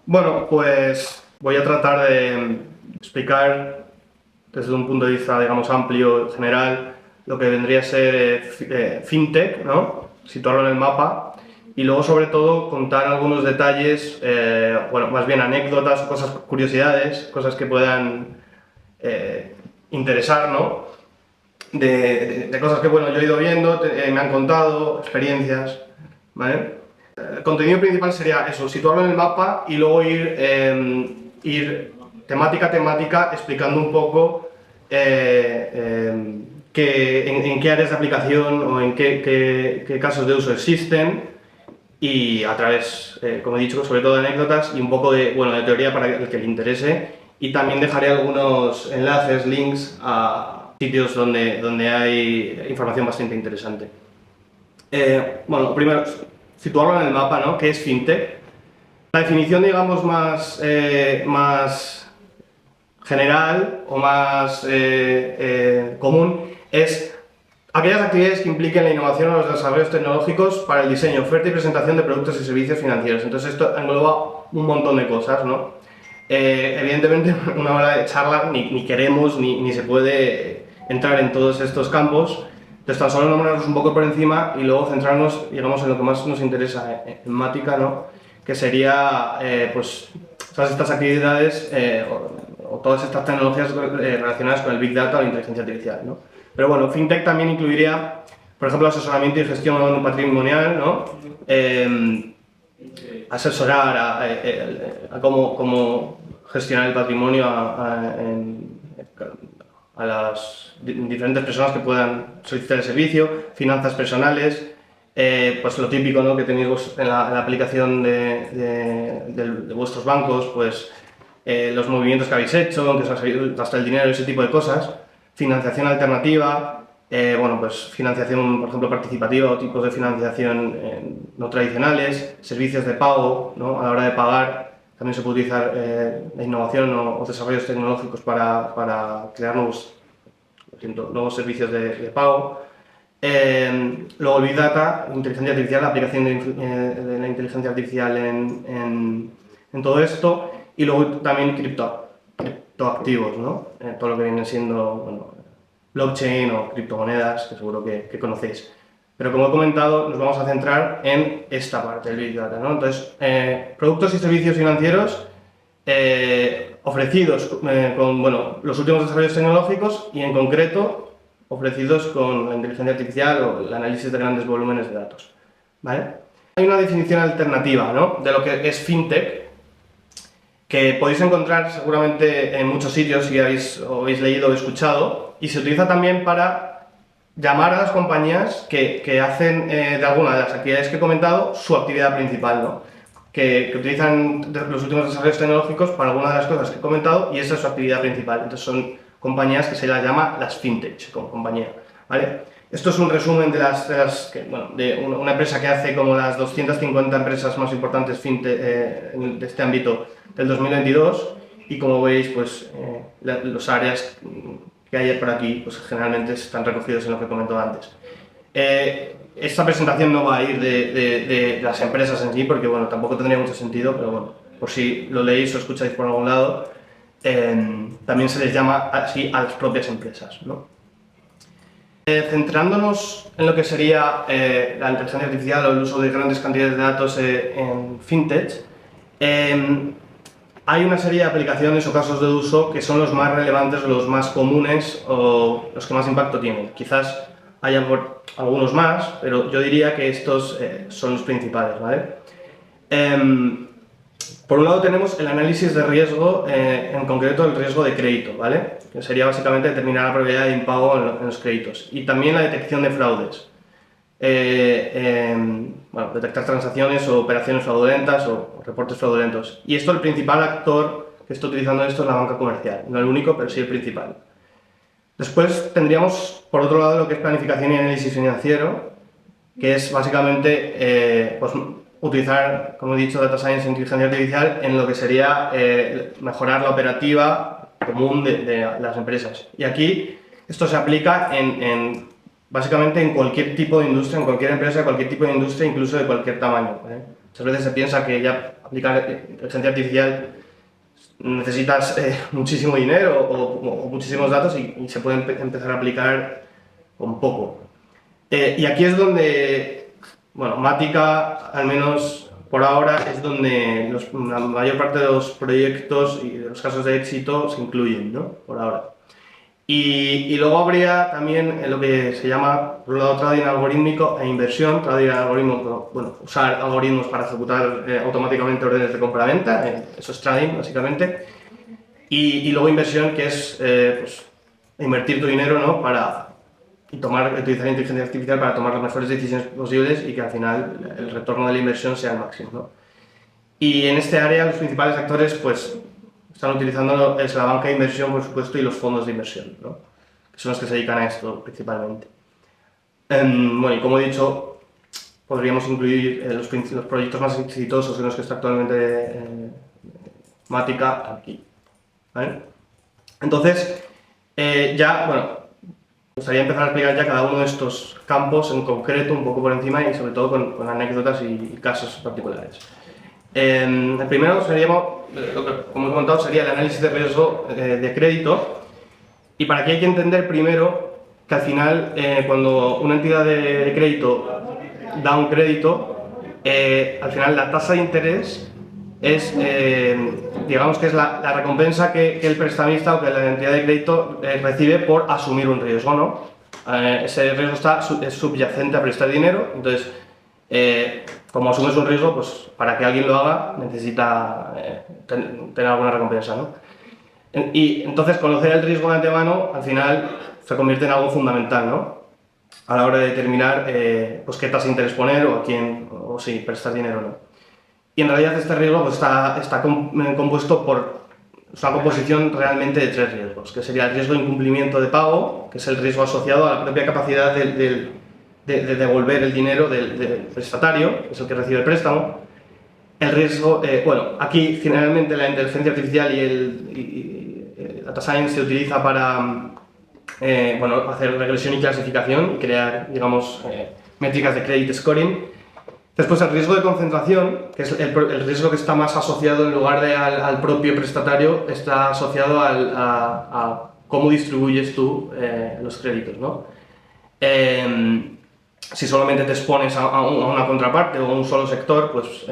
Bueno, pues voy a tratar de explicar desde un punto de vista, digamos, amplio, general, lo que vendría a ser FinTech, ¿no? Situarlo en el mapa y luego, sobre todo, contar algunos detalles, bueno, más bien anécdotas, cosas, curiosidades, cosas que puedan interesar, ¿no? De cosas que, bueno, yo he ido viendo, me han contado, experiencias, ¿vale? El contenido principal sería eso, situarlo en el mapa y luego ir temática a temática explicando un poco en qué áreas de aplicación o en qué casos de uso existen y a través, como he dicho, sobre todo de anécdotas y un poco de, bueno, de teoría para el que le interese, y también dejaré algunos enlaces, links a sitios donde hay información bastante interesante. Bueno, primero, situarlo en el mapa, ¿no? ¿Qué es FinTech? La definición, digamos, más general o más común es aquellas actividades que impliquen la innovación o los desarrollos tecnológicos para el diseño, oferta y presentación de productos y servicios financieros. Entonces esto engloba un montón de cosas, ¿no? Evidentemente, una hora de charla ni queremos ni se puede entrar en todos estos campos. Entonces, tan solo nombrarlos un poco por encima y luego centrarnos, digamos, en lo que más nos interesa en Mática, ¿no? Que sería, pues, todas estas actividades o todas estas tecnologías relacionadas con el Big Data o la inteligencia artificial, ¿no? Pero bueno, FinTech también incluiría, por ejemplo, asesoramiento y gestión patrimonial, ¿no? Asesorar a cómo gestionar el patrimonio a las diferentes personas que puedan solicitar el servicio, finanzas personales, pues lo típico, ¿no? Que tenéis en la aplicación de vuestros bancos, pues los movimientos que habéis hecho, en que os ha salido hasta el dinero, ese tipo de cosas, financiación alternativa, bueno, pues financiación, por ejemplo, participativa o tipos de financiación no tradicionales, servicios de pago, ¿no? A la hora de pagar también se puede utilizar la innovación o desarrollos tecnológicos para crear nuevos servicios de pago. Luego Big Data, inteligencia artificial, la aplicación de la inteligencia artificial en todo esto, y luego también criptoactivos, ¿no? Todo lo que viene siendo, bueno, blockchain o criptomonedas, que seguro que conocéis. Pero como he comentado, nos vamos a centrar en esta parte del Big Data, ¿no? Entonces, productos y servicios financieros ofrecidos con, bueno, los últimos desarrollos tecnológicos y en concreto ofrecidos con la inteligencia artificial o el análisis de grandes volúmenes de datos, ¿vale? Hay una definición alternativa, ¿no? De lo que es FinTech, que podéis encontrar seguramente en muchos sitios si habéis leído o escuchado, y se utiliza también para llamar a las compañías que hacen de alguna de las actividades que he comentado su actividad principal, ¿no? Que utilizan los últimos desarrollos tecnológicos para alguna de las cosas que he comentado y esa es su actividad principal. Entonces son compañías que se las llama las FinTech como compañía, ¿vale? Esto es un resumen de una empresa que hace como las 250 empresas más importantes FinTech de este ámbito del 2022, y como veis, pues los áreas que hay por aquí pues generalmente están recogidos en lo que comentó antes. Esta presentación no va a ir de las empresas en sí, porque bueno, tampoco tendría mucho sentido, pero bueno, por si lo leéis o escucháis por algún lado, también se les llama así a las propias empresas, ¿no? Centrándonos en lo que sería la inteligencia artificial o el uso de grandes cantidades de datos en FinTech, hay una serie de aplicaciones o casos de uso que son los más relevantes, los más comunes o los que más impacto tienen. Quizás haya algunos más, pero yo diría que estos son los principales, ¿vale? Por un lado tenemos el análisis de riesgo, en concreto el riesgo de crédito, ¿vale? Que sería básicamente determinar la probabilidad de impago en los créditos. Y también la detección de fraudes. Bueno, detectar transacciones o operaciones fraudulentas o reportes fraudulentos. Y esto, el principal actor que está utilizando esto es la banca comercial. No el único, pero sí el principal. Después tendríamos, por otro lado, lo que es planificación y análisis financiero, que es básicamente pues, utilizar, como he dicho, Data Science e inteligencia artificial en lo que sería mejorar la operativa común de las empresas. Y aquí esto se aplica básicamente en cualquier tipo de industria, en cualquier empresa, cualquier tipo de industria, incluso de cualquier tamaño, ¿vale? Muchas veces se piensa que ya aplicar inteligencia artificial necesitas muchísimo dinero o muchísimos datos y se puede empezar a aplicar con poco. Y aquí es donde, bueno, Matica, al menos por ahora, es donde la mayor parte de los proyectos y de los casos de éxito se incluyen, ¿no? Por ahora. Y luego habría también lo que se llama, por un lado, trading algorítmico e inversión. Trading algorítmico, bueno, usar algoritmos para ejecutar automáticamente órdenes de compra-venta, eso es trading, básicamente. Y luego inversión, que es pues, invertir tu dinero, ¿no? Y utilizar inteligencia artificial para tomar las mejores decisiones posibles y que al final el retorno de la inversión sea el máximo, ¿no? Y en este área los principales actores pues están utilizando la banca de inversión, por supuesto, y los fondos de inversión, ¿no? Que son los que se dedican a esto principalmente. Bueno, y como he dicho, podríamos incluir los proyectos más exitosos en los que está actualmente Matica aquí, ¿vale? Entonces, bueno, me gustaría empezar a explicar ya cada uno de estos campos en concreto, un poco por encima y sobre todo con anécdotas y casos particulares. El primero sería, como he comentado, sería el análisis de riesgo de crédito. Y para aquí hay que entender primero que al final, cuando una entidad de crédito da un crédito, al final la tasa de interés es, digamos que es la recompensa que el prestamista o que la entidad de crédito recibe por asumir un riesgo, ¿no? Ese riesgo es subyacente a prestar dinero, entonces como asumes un riesgo, pues para que alguien lo haga necesita tener alguna recompensa, ¿no? Y entonces conocer el riesgo de antemano al final se convierte en algo fundamental, ¿no? A la hora de determinar pues qué tasa de interés poner o a quién, o si prestar dinero o no. Y en realidad este riesgo pues, está compuesto por una composición realmente de tres riesgos, que sería el riesgo de incumplimiento de pago, que es el riesgo asociado a la propia capacidad de devolver el dinero del prestatario, que es el que recibe el préstamo. El riesgo, bueno, aquí generalmente la inteligencia artificial y data science se utiliza para bueno, hacer regresión y clasificación y crear, digamos, métricas de credit scoring. Después el riesgo de concentración, que es el riesgo que está más asociado en lugar de al propio prestatario, está asociado a cómo distribuyes tú los créditos, ¿no? Si solamente te expones a una contraparte o a un solo sector, pues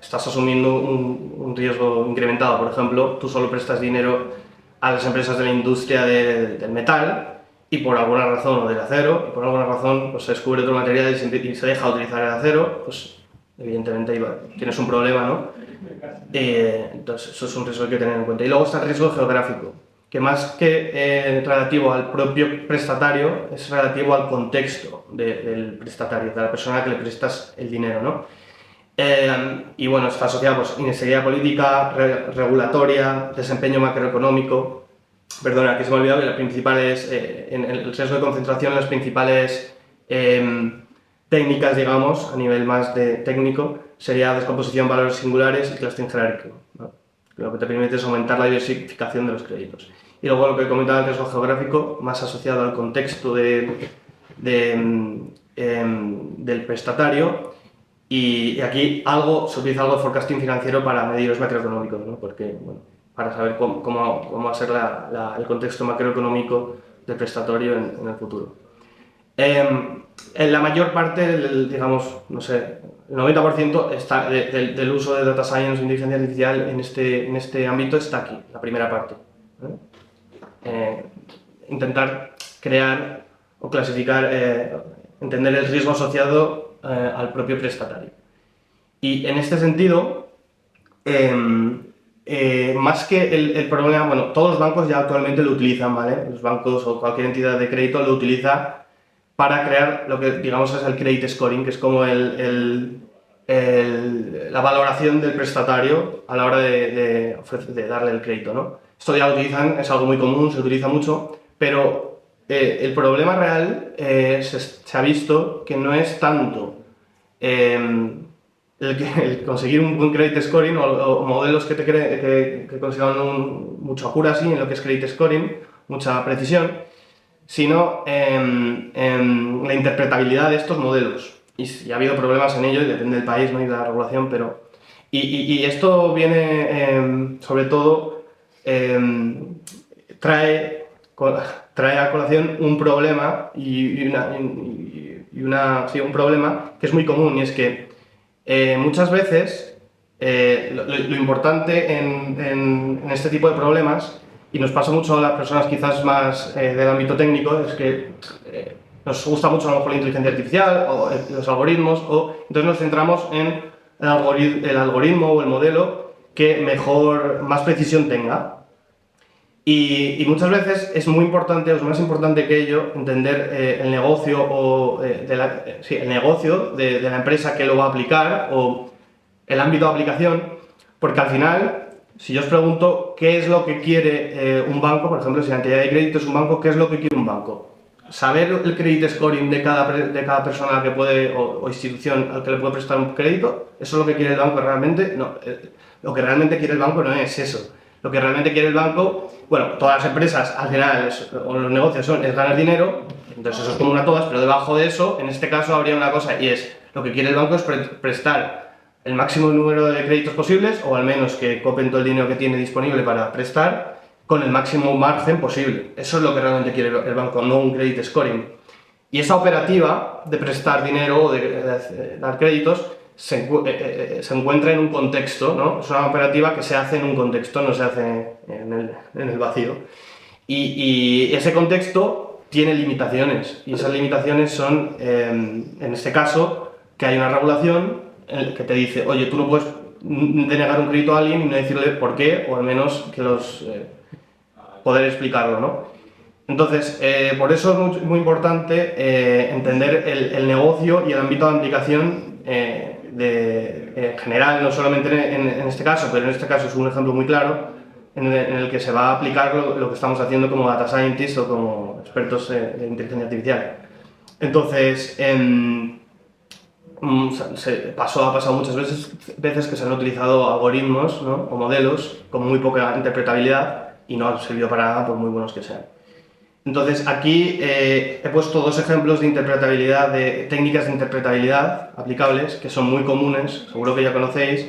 estás asumiendo un riesgo incrementado. Por ejemplo, tú solo prestas dinero a las empresas de la industria del metal y por alguna razón, o del acero, y por alguna razón pues, se descubre otro material y se deja utilizar el acero, pues evidentemente tienes un problema, ¿no? Entonces eso es un riesgo que hay que tener en cuenta. Y luego está el riesgo geográfico, que más que relativo al propio prestatario, es relativo al contexto del prestatario, de la persona a la que le prestas el dinero, ¿no? Y bueno, está asociado pues, inestabilidad política, regulatoria, desempeño macroeconómico. Perdona, aquí se me ha olvidado que las principales, en el riesgo de concentración, las principales técnicas, digamos, a nivel más técnico, sería descomposición, valores singulares y clustering jerárquico, ¿no? Lo que te permite es aumentar la diversificación de los créditos. Y luego lo que comentaba el riesgo geográfico, más asociado al contexto del prestatario. Y aquí se utiliza algo de forecasting financiero para medir los macroeconómicos, ¿no? Porque, bueno, para saber cómo va a ser el contexto macroeconómico del prestatario en el futuro. En la mayor parte, digamos, no sé, el 90% del uso de data science o inteligencia artificial en este ámbito está aquí, la primera parte. Intentar crear o clasificar, entender el riesgo asociado al propio prestatario. Y en este sentido, más que el problema, bueno, todos los bancos ya actualmente lo utilizan, ¿vale? Los bancos o cualquier entidad de crédito lo utiliza para crear lo que digamos es el credit scoring, que es como la valoración del prestatario a la hora de darle el crédito, ¿no? Esto ya lo utilizan, es algo muy común, se utiliza mucho, pero el problema real se ha visto que no es tanto el conseguir un buen credit scoring o modelos que consigan mucha accuracy en lo que es credit scoring, mucha precisión, sino en la interpretabilidad de estos modelos. Y ha habido problemas en ello, y depende del país, ¿no? Y de la regulación, pero Y esto viene, sobre todo, trae, trae a colación un problema sí, un problema que es muy común, y es que muchas veces lo importante en este tipo de problemas, y nos pasa mucho a las personas quizás más del ámbito técnico, es que nos gusta mucho a lo mejor la inteligencia artificial o los algoritmos, entonces nos centramos en el algoritmo o el modelo que más precisión tenga. Y muchas veces es muy importante, o es más importante que ello, entender el negocio, el negocio de la empresa que lo va a aplicar, o el ámbito de aplicación, porque al final, si yo os pregunto qué es lo que quiere un banco, por ejemplo, si la entidad de crédito es un banco, ¿qué es lo que quiere un banco? Saber el credit scoring de cada persona que puede, o institución al que le puede prestar un crédito, ¿eso es lo que quiere el banco realmente? No, lo que realmente quiere el banco no es eso. Lo que realmente quiere el banco, bueno, todas las empresas al final, o los negocios es ganar dinero, entonces eso es común a todas, pero debajo de eso, en este caso habría una cosa, y es, lo que quiere el banco es prestar el máximo número de créditos posibles, o al menos que copen todo el dinero que tiene disponible para prestar, con el máximo margen posible. Eso es lo que realmente quiere el banco, no un credit scoring. Y esa operativa de prestar dinero o de dar créditos se encuentra en un contexto, ¿no? Es una operativa que se hace en un contexto, no se hace en el vacío. Y ese contexto tiene limitaciones, y esas limitaciones son, en este caso, que hay una regulación que te dice, oye, tú no puedes denegar un crédito a alguien y no decirle por qué, o al menos que poder explicarlo, ¿no? Entonces, por eso es muy importante entender el negocio y el ámbito de aplicación general, no solamente en este caso, pero en este caso es un ejemplo muy claro en el que se va a aplicar lo que estamos haciendo como data scientists o como expertos de inteligencia artificial. Entonces, ha pasado muchas veces que se han utilizado algoritmos, ¿no? O modelos con muy poca interpretabilidad y no han servido para nada por muy buenos que sean. Entonces aquí he puesto dos ejemplos de interpretabilidad, de técnicas de interpretabilidad aplicables, que son muy comunes, seguro que ya conocéis,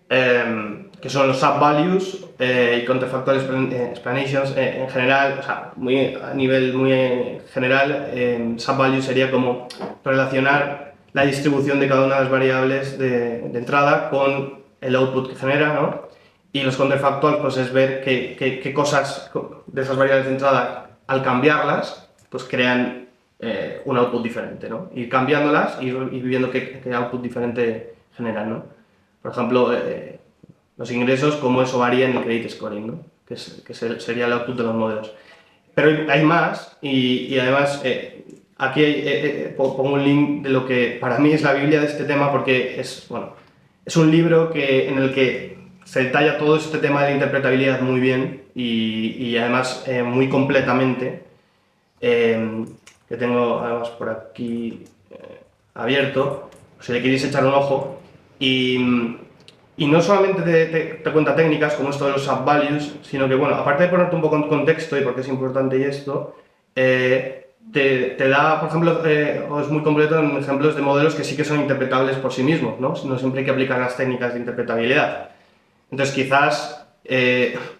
que son los sub-values y counterfactual explanations. En general, o sea, a nivel muy general, sub-values sería como relacionar la distribución de cada una de las variables de entrada con el output que genera, ¿no? Y los counterfactual, pues es ver qué cosas de esas variables de entrada, al cambiarlas, pues crean un output diferente, ¿no? Ir cambiándolas y ir viendo qué output diferente generan, ¿no? Por ejemplo, los ingresos, cómo eso varía en el credit scoring, ¿no? Que sería el output de los modelos. Pero hay más, y además aquí pongo un link de lo que para mí es la Biblia de este tema, porque es un libro en el que se detalla todo este tema de la interpretabilidad muy bien y además muy completamente, que tengo además por aquí abierto, si le queréis echar un ojo. Y no solamente te cuenta técnicas como esto de los sub-values, sino que, bueno, aparte de ponerte un poco en contexto y por qué es importante y esto, te da, por ejemplo, o es muy completo en ejemplos de modelos que sí que son interpretables por sí mismos, ¿no? No siempre hay que aplicar las técnicas de interpretabilidad. Entonces, quizás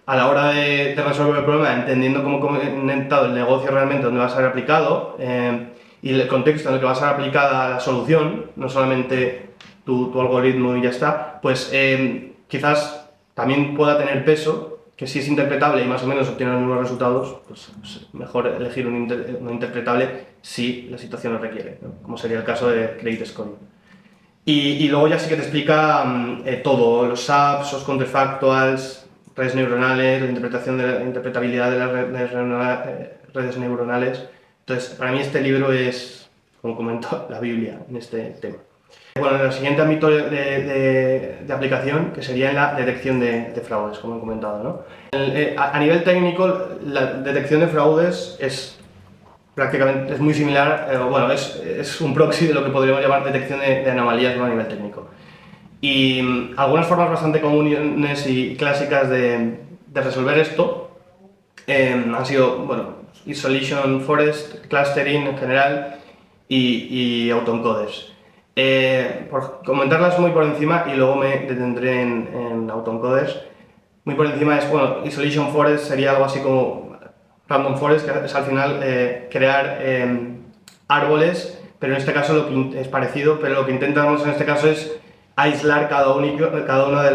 a la hora de resolver el problema, entendiendo cómo comentado el negocio realmente, donde va a ser aplicado y el contexto en el que va a ser aplicada la solución, no solamente tu algoritmo y ya está, pues quizás también pueda tener peso, que si es interpretable y más o menos obtiene los mismos resultados, pues mejor elegir uno interpretable si la situación lo requiere, ¿no? Como sería el caso de credit scoring. Y luego ya sí que te explica todo, los SAPs, los counterfactuals, redes neuronales, la interpretabilidad de las redes neuronales. Entonces, para mí este libro es, como comentó, la Biblia en este tema. Bueno, el siguiente ámbito de aplicación, que sería en la detección de fraudes, como he comentado, ¿no? A nivel técnico, la detección de fraudes prácticamente es muy similar, bueno, es un proxy de lo que podríamos llamar detección de anomalías, ¿no? A nivel técnico. Y algunas formas bastante comunes y clásicas de resolver esto han sido, bueno, isolation forest, clustering en general y autoencoders. Por comentarlas muy por encima y luego me detendré en autoencoders. Muy por encima es, bueno, Isolation Forest sería algo así como Random Forest, que es al final crear árboles, pero en este caso es parecido, pero lo que intentamos en este caso es aislar cada una de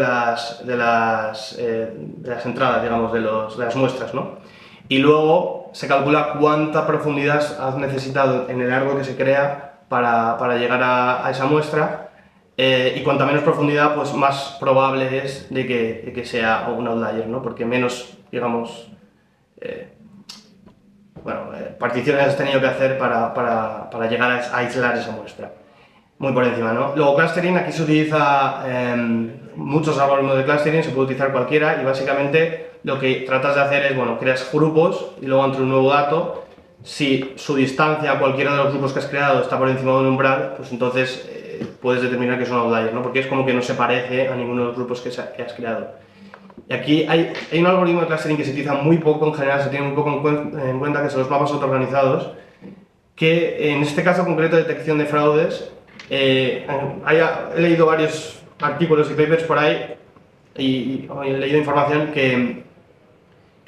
las entradas, digamos, de las muestras, ¿no? Y luego se calcula cuánta profundidad has necesitado en el árbol que se crea para llegar a esa muestra, y cuanta menos profundidad, pues más probable es de que sea un outlier, ¿no? Porque menos, digamos, particiones has tenido que hacer para llegar a aislar esa muestra. Muy por encima, ¿no? Luego clustering, aquí se utiliza muchos algoritmos de clustering, se puede utilizar cualquiera, y básicamente lo que tratas de hacer es, bueno, creas grupos y luego entre un nuevo dato, si su distancia a cualquiera de los grupos que has creado está por encima de un umbral, pues entonces puedes determinar que es un outlier, ¿no? Porque es como que no se parece a ninguno de los grupos que has creado. Y aquí hay un algoritmo de clustering que se utiliza muy poco, en general se tiene muy poco en cuenta, que son los mapas autoorganizados, que en este caso concreto de detección de fraudes, he leído varios artículos y papers por ahí y he leído información que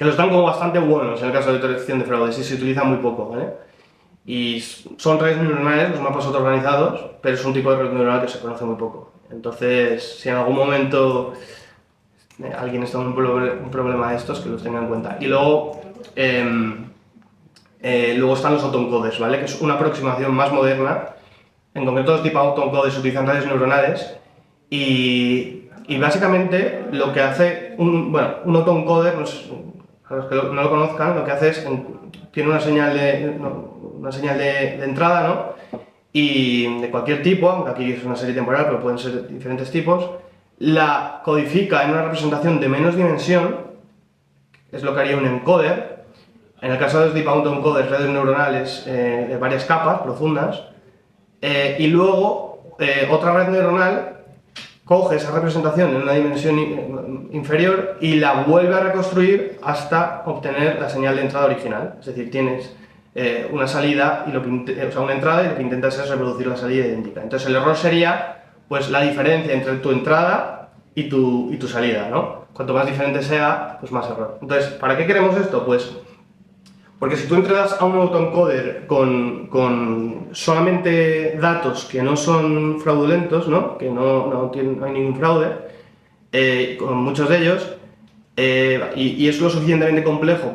los dan como bastante buenos en el caso de detección de fraudes y se utiliza muy poco, ¿vale? Y son redes neuronales, los mapas autoorganizados, pero es un tipo de red neuronal que se conoce muy poco. Entonces, si en algún momento alguien está en un problema de estos, que los tenga en cuenta. Y luego, luego están los autoencoders, ¿vale? Que es una aproximación más moderna. En concreto, los tipo autoencoders utilizan redes neuronales y básicamente lo que hace un autoencoder, a los que no lo conozcan, lo que hace es, tiene una señal de entrada, ¿no? Y de cualquier tipo, aunque aquí es una serie temporal, pero pueden ser diferentes tipos, la codifica en una representación de menos dimensión, es lo que haría un encoder. En el caso de los deep autoencoders, redes neuronales de varias capas profundas, y luego otra red neuronal coge esa representación en una dimensión inferior y la vuelve a reconstruir hasta obtener la señal de entrada original. Es decir, tienes una salida, una entrada, y lo que intentas es reproducir la salida idéntica. Entonces el error sería pues la diferencia entre tu entrada y tu salida, ¿no? Cuanto más diferente sea, pues más error. Entonces, ¿para qué queremos esto? Pues porque si tú entregas a un autoencoder con solamente datos que no son fraudulentos, ¿no? Que no hay ningún fraude, con muchos de ellos, y es lo suficientemente complejo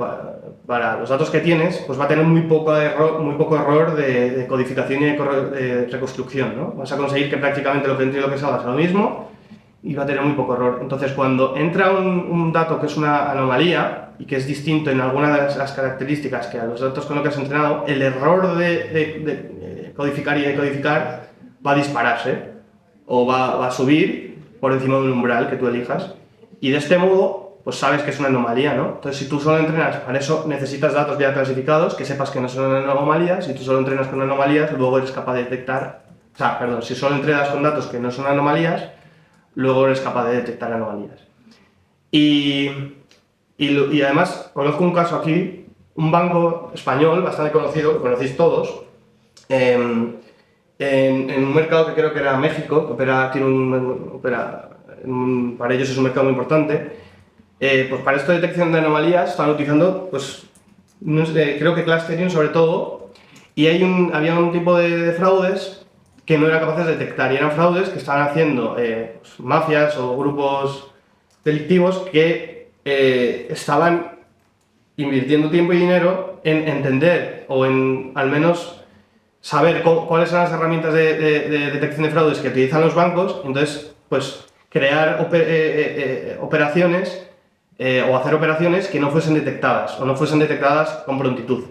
para los datos que tienes, pues va a tener muy poco error de codificación y de reconstrucción, ¿no? Vas a conseguir que prácticamente lo que entre y lo que salga sea lo mismo y va a tener muy poco error. Entonces, cuando entra un dato que es una anomalía y que es distinto en alguna de las características que a los datos con los que has entrenado, el error de codificar y decodificar va a dispararse o va a subir por encima de un umbral que tú elijas, y de este modo pues sabes que es una anomalía, ¿no? Entonces, si tú solo entrenas, para eso necesitas datos ya clasificados, que sepas que no son anomalías. Si tú solo entrenas con anomalías, luego eres capaz de detectar, si solo entrenas con datos que no son anomalías, luego eres capaz de detectar anomalías. Y además, conozco un caso aquí, un banco español bastante conocido, que conocéis todos, en un mercado que creo que era México, que para ellos es un mercado muy importante. Pues para esta detección de anomalías están utilizando, pues, creo que clustering sobre todo, y había un tipo de fraudes que no eran capaces de detectar, y eran fraudes que estaban haciendo pues, mafias o grupos delictivos que estaban invirtiendo tiempo y dinero en entender o en al menos saber cuáles son las herramientas de detección de fraudes que utilizan los bancos. Entonces, pues crear operaciones o hacer operaciones que no fuesen detectadas o no fuesen detectadas con prontitud.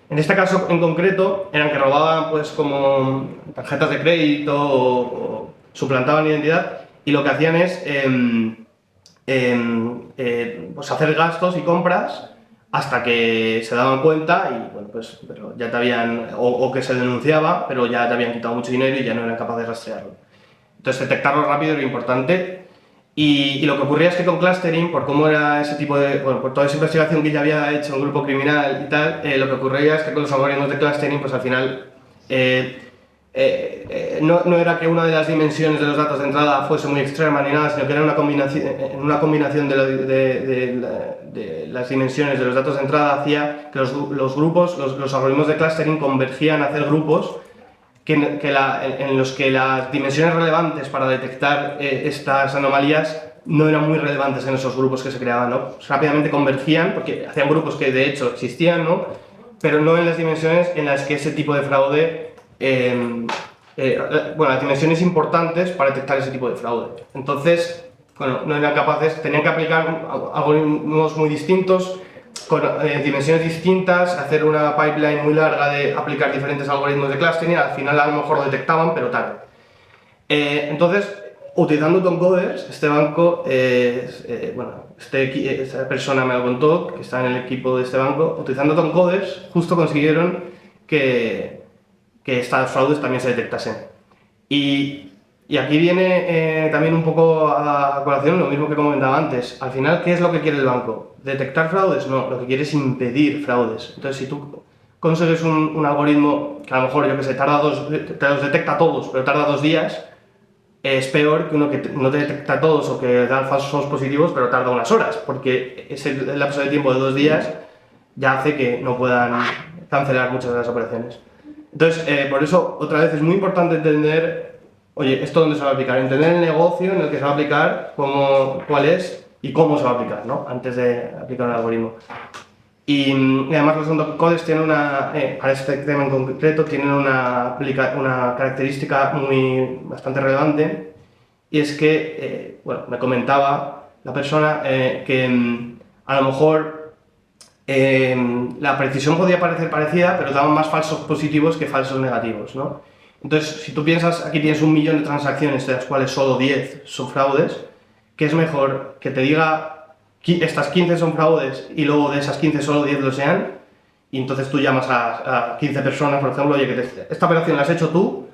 En este caso en concreto eran que robaban pues como tarjetas de crédito o suplantaban identidad, y lo que hacían es pues hacer gastos y compras hasta que se daban cuenta y bueno, pues pero ya te habían, o que se denunciaba, pero ya te habían quitado mucho dinero y ya no eran capaces de rastrearlo. Entonces detectarlo rápido era importante. Y lo que ocurría es que con clustering, por cómo era ese tipo de, bueno, por toda esa investigación que ya había hecho un grupo criminal y tal, lo que ocurría es que con los algoritmos de clustering, pues al final no era que una de las dimensiones de los datos de entrada fuese muy extrema ni nada, sino que era una combinación de las dimensiones de los datos de entrada hacía que los grupos, los algoritmos de clustering convergían a hacer grupos en los que las dimensiones relevantes para detectar estas anomalías no eran muy relevantes en esos grupos que se creaban, ¿no? Rápidamente convergían, porque hacían grupos que de hecho existían, ¿no? Pero no en las dimensiones en las que ese tipo de fraude, las dimensiones importantes para detectar ese tipo de fraude. Entonces, bueno, no eran capaces, tenían que aplicar algoritmos muy distintos, con dimensiones distintas, hacer una pipeline muy larga de aplicar diferentes algoritmos de clustering, al final a lo mejor lo detectaban, pero tarde. Entonces, utilizando Tomcoders, este banco, esta persona me lo contó, que está en el equipo de este banco, utilizando Tomcoders, justo consiguieron que estas fraudes también se detectasen. Y aquí viene también un poco a colación lo mismo que comentaba antes. Al final, ¿qué es lo que quiere el banco? ¿Detectar fraudes? No, lo que quiere es impedir fraudes. Entonces, si tú consigues un algoritmo que a lo mejor, yo que sé, te los detecta todos, pero tarda 2 días, es peor que uno que no te detecta todos o que da falsos positivos, pero tarda unas horas, porque ese lapso de tiempo de 2 días ya hace que no puedan cancelar muchas de las operaciones. Entonces, por eso, otra vez, es muy importante entender, oye, ¿esto dónde se va a aplicar? Entender el negocio en el que se va a aplicar, cuál es y cómo se va a aplicar, ¿no? Antes de aplicar un algoritmo. Y además los Tomcoders tienen para este tema en concreto, tienen una característica bastante relevante, y es que, me comentaba la persona que a lo mejor la precisión podía parecer parecida, pero daban más falsos positivos que falsos negativos, ¿no? Entonces, si tú piensas, aquí tienes 1.000.000 de transacciones, de las cuales solo 10 son fraudes, ¿qué es mejor? ¿Que te diga estas 15 son fraudes y luego de esas 15 solo 10 lo sean? Y entonces tú llamas a 15 personas, por ejemplo, oye, ¿esta operación la has hecho tú?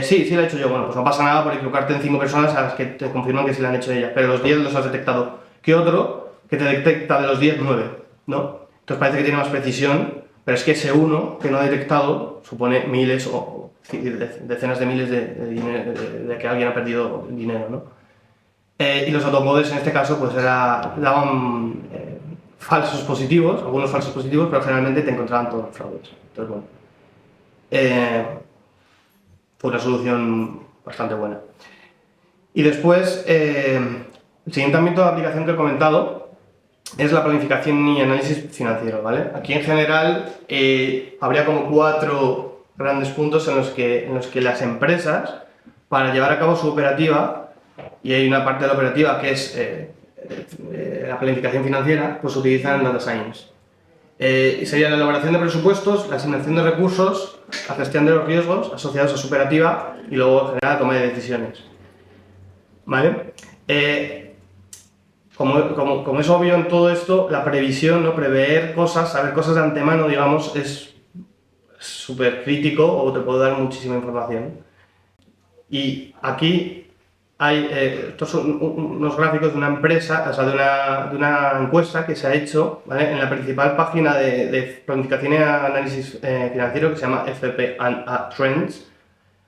Sí, la he hecho yo. Bueno, pues no pasa nada por equivocarte en 5 personas a las que te confirman que sí la han hecho ella, pero los 10 los has detectado. ¿Qué otro que te detecta de los 10, 9? ¿No? Entonces parece que tiene más precisión, pero es que ese uno que no ha detectado supone miles o decenas de miles de que alguien ha perdido dinero, ¿no? Y los autoencodes en este caso pues daban falsos positivos, algunos falsos positivos, pero generalmente te encontraban todos los fraudes. Entonces, bueno, fue una solución bastante buena. Y después, el siguiente ámbito de aplicación que he comentado es la planificación y análisis financiero, ¿vale? Aquí en general habría como 4 grandes puntos en los que las empresas, para llevar a cabo su operativa, y hay una parte de la operativa que es la planificación financiera, pues utilizan Data Science. Sería la elaboración de presupuestos, la asignación de recursos, la gestión de los riesgos asociados a su operativa y luego, en general, la toma de decisiones. ¿Vale? Como es obvio en todo esto, la previsión, ¿no? Prever cosas, saber cosas de antemano, digamos, es súper crítico o te puede dar muchísima información. Y aquí estos son unos gráficos de una empresa, o sea, de una encuesta que se ha hecho, ¿vale? En la principal página de planificación y análisis financiero, que se llama FP&A Trends,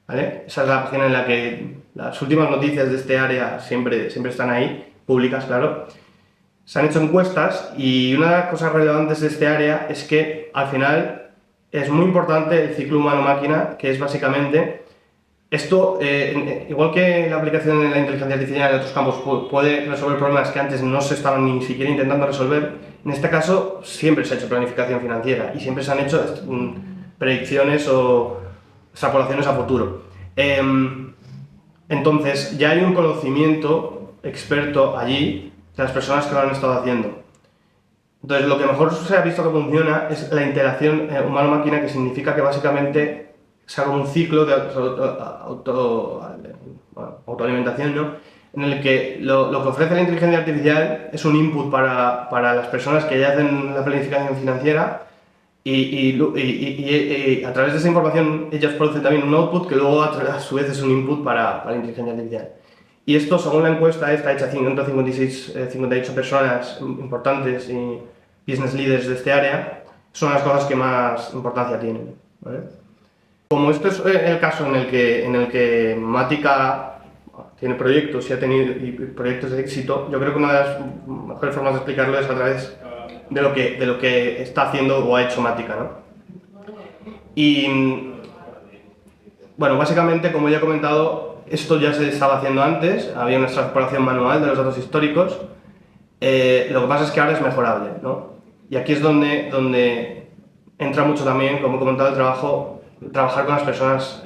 ¿vale? Esa es la página en la que las últimas noticias de este área siempre están ahí, públicas, claro. Se han hecho encuestas y una de las cosas relevantes de este área es que al final es muy importante el ciclo humano-máquina, que es básicamente esto, igual que la aplicación de la inteligencia artificial en otros campos puede resolver problemas que antes no se estaban ni siquiera intentando resolver, en este caso siempre se ha hecho planificación financiera y siempre se han hecho predicciones o extrapolaciones a futuro. Entonces, ya hay un conocimiento experto allí de las personas que lo han estado haciendo. Entonces, lo que mejor se ha visto que funciona es la interacción humano-máquina, que significa que básicamente se haga un ciclo de autoalimentación, ¿no? En el que lo que ofrece la inteligencia artificial es un input para las personas que ya hacen la planificación financiera y a través de esa información ellas producen también un output que luego a su vez es un input para la inteligencia artificial. Y esto, según la encuesta esta hecha a 58 personas importantes y business leaders de este área, son las cosas que más importancia tienen, ¿vale? Como este es el caso en el que Matica tiene proyectos y ha tenido proyectos de éxito, yo creo que una de las mejores formas de explicarlo es a través de lo que está haciendo o ha hecho Matica, ¿no? Y bueno, básicamente, como ya he comentado, esto ya se estaba haciendo antes, había una extrapolación manual de los datos históricos. Lo que pasa es que ahora es mejorable, ¿no? Y aquí es donde entra mucho también, como he comentado, trabajar con las personas,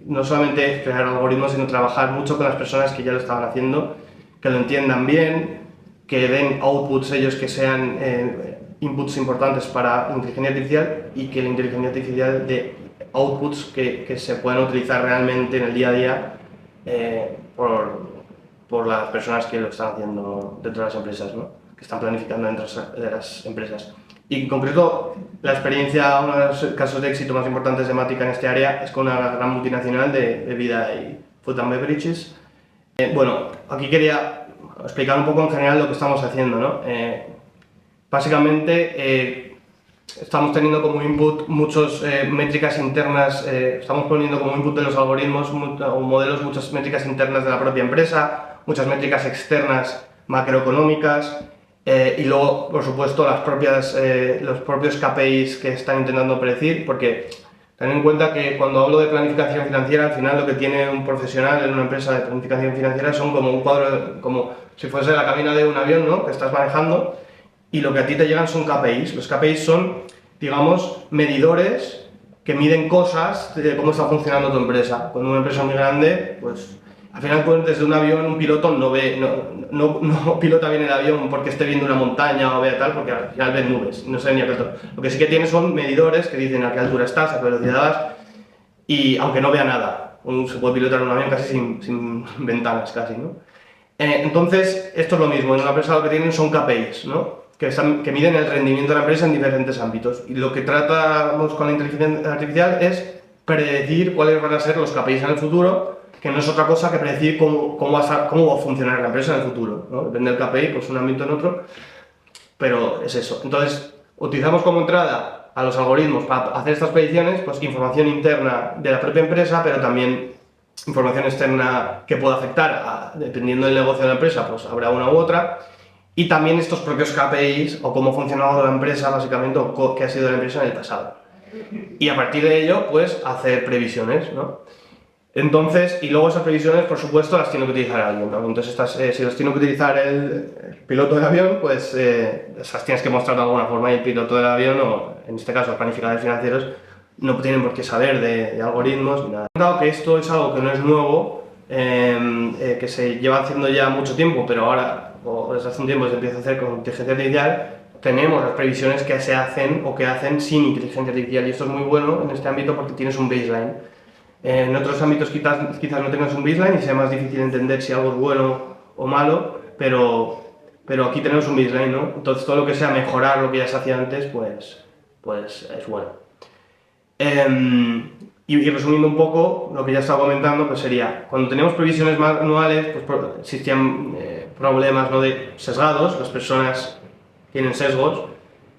no solamente crear algoritmos, sino trabajar mucho con las personas que ya lo estaban haciendo, que lo entiendan bien, que den outputs ellos que sean inputs importantes para la inteligencia artificial y que la inteligencia artificial dé outputs que se puedan utilizar realmente en el día a día por las personas que lo están haciendo dentro de las empresas, ¿no? Que están planificando dentro de las empresas. Y en concreto, la experiencia, uno de los casos de éxito más importantes de Matica en este área es con una gran multinacional de bebida y food and beverages. Bueno, aquí quería explicar un poco en general lo que estamos haciendo, ¿no? Básicamente, estamos teniendo como input muchas métricas internas, estamos poniendo como input de los algoritmos o modelos muchas métricas internas de la propia empresa, muchas métricas externas macroeconómicas y luego, por supuesto, los propios KPIs que están intentando predecir, porque ten en cuenta que cuando hablo de planificación financiera, al final lo que tiene un profesional en una empresa de planificación financiera son como un cuadro, como si fuese la cabina de un avión, ¿no? Que estás manejando, y lo que a ti te llegan son KPIs. Los KPIs son, digamos, medidores que miden cosas de cómo está funcionando tu empresa. Cuando una empresa es muy grande, pues al final desde un avión un piloto no pilota bien el avión porque esté viendo una montaña o vea tal, porque al final ven nubes, no sé ni a qué altura. Lo que sí que tiene son medidores que dicen a qué altura estás, a qué velocidad vas, y aunque no vea nada, se puede pilotar un avión casi sin ventanas, casi, ¿no? Entonces, esto es lo mismo, en una empresa lo que tienen son KPIs, ¿no? Que miden el rendimiento de la empresa en diferentes ámbitos. Y lo que tratamos con la inteligencia artificial es predecir cuáles van a ser los KPIs en el futuro, que no es otra cosa que predecir cómo va a funcionar la empresa en el futuro, ¿no? Depende del KPI, pues un ámbito en otro, pero es eso. Entonces, utilizamos como entrada a los algoritmos para hacer estas predicciones, pues información interna de la propia empresa, pero también información externa que pueda afectar, dependiendo del negocio de la empresa, pues habrá una u otra, y también estos propios KPIs o cómo ha funcionado la empresa, básicamente, o qué ha sido la empresa en el pasado. Y a partir de ello, pues hacer previsiones, ¿no? Entonces, y luego esas previsiones, por supuesto, las tiene que utilizar alguien, ¿no? Entonces, si las tiene que utilizar el piloto del avión, pues esas tienes que mostrar de alguna forma, y el piloto del avión, o en este caso los planificadores financieros, no tienen por qué saber de algoritmos ni nada. Dado que esto es algo que no es nuevo, que se lleva haciendo ya mucho tiempo, pero ahora, o desde hace un tiempo, se empieza a hacer con inteligencia artificial, tenemos las previsiones que se hacen o que hacen sin inteligencia artificial, y esto es muy bueno en este ámbito porque tienes un baseline. En otros ámbitos quizás no tengas un baseline y sea más difícil entender si algo es bueno o malo, pero aquí tenemos un baseline, ¿no? Entonces todo lo que sea mejorar lo que ya se hacía antes, pues es bueno. Y resumiendo un poco, lo que ya estaba comentando, pues sería, cuando teníamos previsiones manuales, pues existían problemas, ¿no?, de sesgados, las personas tienen sesgos,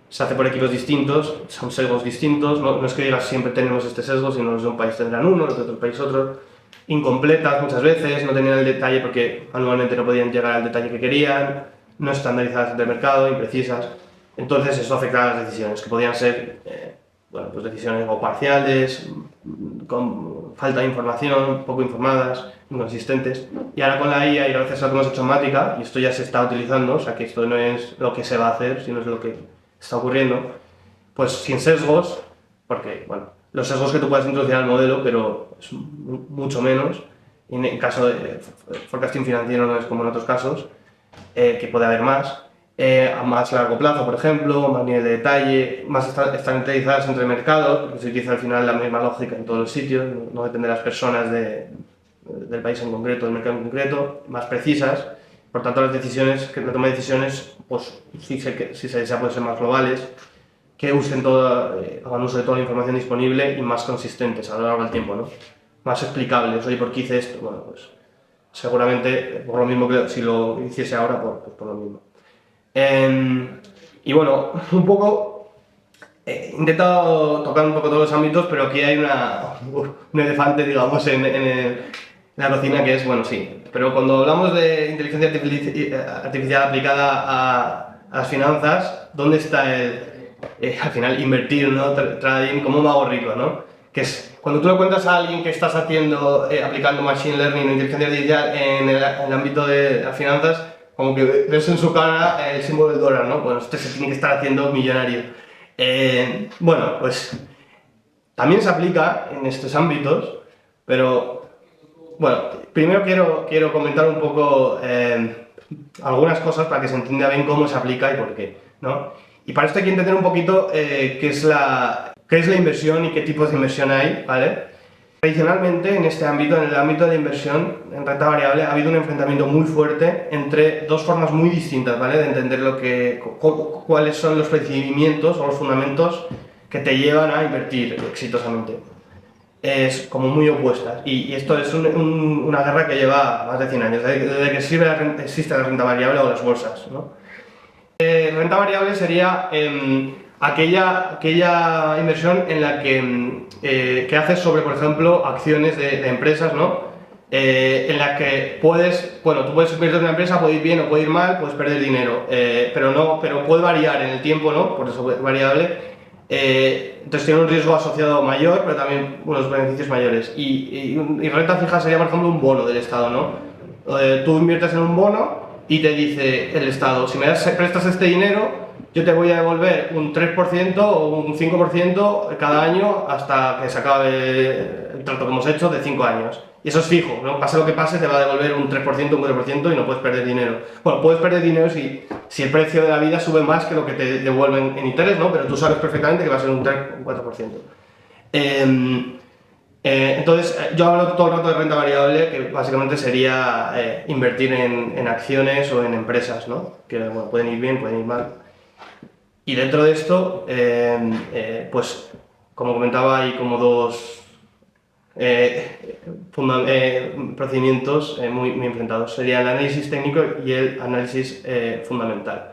se hace por equipos distintos, son sesgos distintos, no es que digas siempre tenemos este sesgo, sino los de un país tendrán uno, los de otro país otro, incompletas muchas veces, no tenían el detalle porque anualmente no podían llegar al detalle que querían, no estandarizadas del mercado, imprecisas. Entonces eso afectaba a las decisiones, que podían ser bueno, pues decisiones o parciales, con falta de información, poco informadas, inconsistentes. Y ahora con la IA, y gracias a lo que hemos hecho en Matica, y esto ya se está utilizando, o sea que esto no es lo que se va a hacer, sino es lo que está ocurriendo, pues sin sesgos, porque bueno, los sesgos que tú puedes introducir al modelo, pero es mucho menos. Y en el caso de forecasting financiero no es como en otros casos, que puede haber más. A más largo plazo, por ejemplo, más nivel de detalle, más estandarizadas entre mercados, porque se utiliza al final la misma lógica en todos los sitios, no depende de las personas del país en concreto, del mercado en concreto, más precisas. Por tanto, la toma de decisiones, pues sí se pueden ser más globales, que hagan uso de toda la información disponible y más consistentes a lo largo del tiempo, ¿no? Más explicables. Oye, ¿por qué hice esto? Bueno, pues seguramente por lo mismo que si lo hiciese ahora, por lo mismo. Y bueno, un poco He intentado tocar un poco todos los ámbitos, pero aquí hay un elefante, digamos, en la cocina que es, bueno, sí. Pero cuando hablamos de inteligencia artificial aplicada a las finanzas, ¿dónde está al final, invertir, ¿no? Trading, como un mago rico, ¿no? Que es, cuando tú le cuentas a alguien que estás haciendo, aplicando Machine Learning o inteligencia artificial en el ámbito de las finanzas, como que ves en su cara el símbolo del dólar, ¿no? Bueno, este se tiene que estar haciendo millonario. Bueno, pues también se aplica en estos ámbitos, pero bueno, primero quiero comentar un poco algunas cosas para que se entienda bien cómo se aplica y por qué, ¿no? Y para esto hay que entender un poquito qué es la inversión y qué tipos de inversión hay, ¿vale? Tradicionalmente, en este ámbito, en el ámbito de inversión en renta variable, ha habido un enfrentamiento muy fuerte entre dos formas muy distintas, ¿vale? De entender cuáles son los procedimientos o los fundamentos que te llevan a invertir exitosamente. Es como muy opuestas. Y esto es una guerra que lleva más de 100 años, desde que existe la renta variable o las bolsas, ¿no? Renta variable sería aquella inversión en la que haces sobre, por ejemplo, acciones de empresas, ¿no? En la que tú puedes invertir en una empresa, puede ir bien o puede ir mal, puedes perder dinero, pero puede variar en el tiempo, ¿no? Por eso es variable. Entonces tiene un riesgo asociado mayor, pero también unos beneficios mayores. Y renta fija sería, por ejemplo, un bono del Estado, ¿no? Tú inviertes en un bono y te dice el Estado, si prestas este dinero, yo te voy a devolver un 3% o un 5% cada año hasta que se acabe el trato que hemos hecho de 5 años. Y eso es fijo, ¿no? Pase lo que pase, te va a devolver un 3%, un 4% y no puedes perder dinero. Bueno, puedes perder dinero si el precio de la vida sube más que lo que te devuelven en interés, ¿no? Pero tú sabes perfectamente que va a ser un 3 o un 4%. Entonces, yo hablo todo el rato de renta variable, que básicamente sería invertir en acciones o en empresas, ¿no? Que bueno, pueden ir bien, pueden ir mal. Y dentro de esto, pues, como comentaba, hay como dos procedimientos muy enfrentados. Sería el análisis técnico y el análisis fundamental.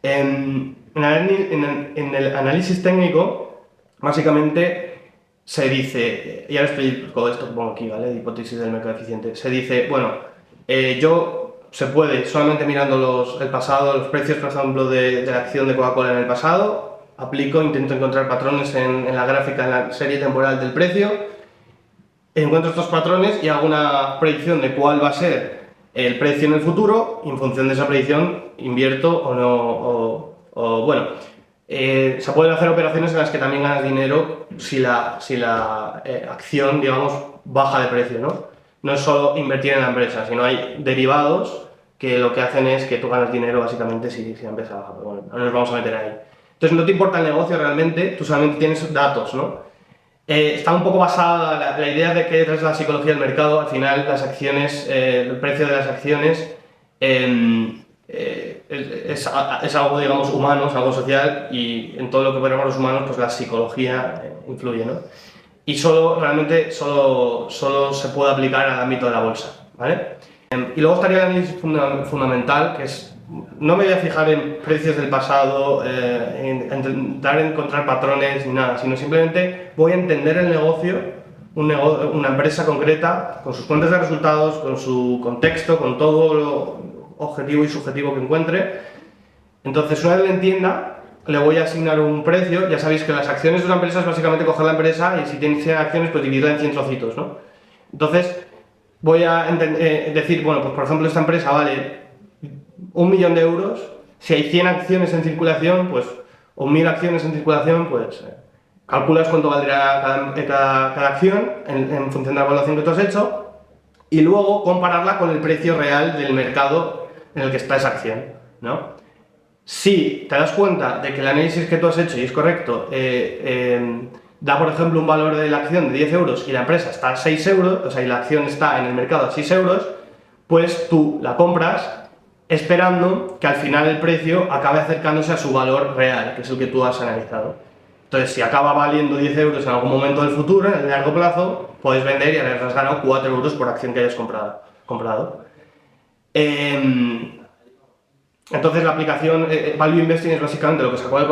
En el análisis técnico, básicamente, se dice, y ahora explico esto que pongo aquí, ¿vale? De hipótesis del mercado eficiente. Se dice, bueno, se puede, solamente mirando el pasado, los precios, por ejemplo, de la acción de Coca-Cola en el pasado, intento encontrar patrones en la gráfica, en la serie temporal del precio, encuentro estos patrones y hago una predicción de cuál va a ser el precio en el futuro, y en función de esa predicción invierto o no, bueno, se pueden hacer operaciones en las que también ganas dinero si la acción, digamos, baja de precio, ¿no? No es solo invertir en la empresa, sino hay derivados que lo que hacen es que tú ganas dinero básicamente si la empresa baja, pero bueno, no nos vamos a meter ahí. Entonces no te importa el negocio realmente, tú solamente tienes datos, ¿no? Está un poco basada la idea de que es la psicología del mercado. Al final las acciones, el precio de las acciones es algo, digamos, humano, es algo social, y en todo lo que ponemos los humanos, pues la psicología influye, ¿no? Y realmente solo se puede aplicar al ámbito de la bolsa, ¿vale? Y luego estaría el análisis fundamental, que es, no me voy a fijar en precios del pasado, en intentar encontrar patrones ni nada, sino simplemente voy a entender el negocio, una empresa concreta, con sus cuentas de resultados, con su contexto, con todo lo objetivo y subjetivo que encuentre. Entonces, una vez lo entienda, le voy a asignar un precio. Ya sabéis que las acciones de una empresa es básicamente coger la empresa y si tiene 100 acciones, pues dividirla en 100 trocitos, ¿no? Entonces, voy a decir, bueno, pues por ejemplo esta empresa vale 1.000.000 de euros, si hay 100 acciones en circulación, pues, o 1.000 acciones en circulación, pues calculas cuánto valdrá cada acción en función de la evaluación que tú has hecho, y luego compararla con el precio real del mercado en el que está esa acción, ¿no? Si te das cuenta de que el análisis que tú has hecho y es correcto, da por ejemplo un valor de la acción de 10 euros y la empresa está a 6 euros, o sea, y la acción está en el mercado a 6 euros, pues tú la compras esperando que al final el precio acabe acercándose a su valor real, que es el que tú has analizado. Entonces, si acaba valiendo 10 euros en algún momento del futuro, en el largo plazo, puedes vender y habrás ganado 4 euros por acción que hayas comprado. Entonces la aplicación Value Investing es básicamente lo que se acaba de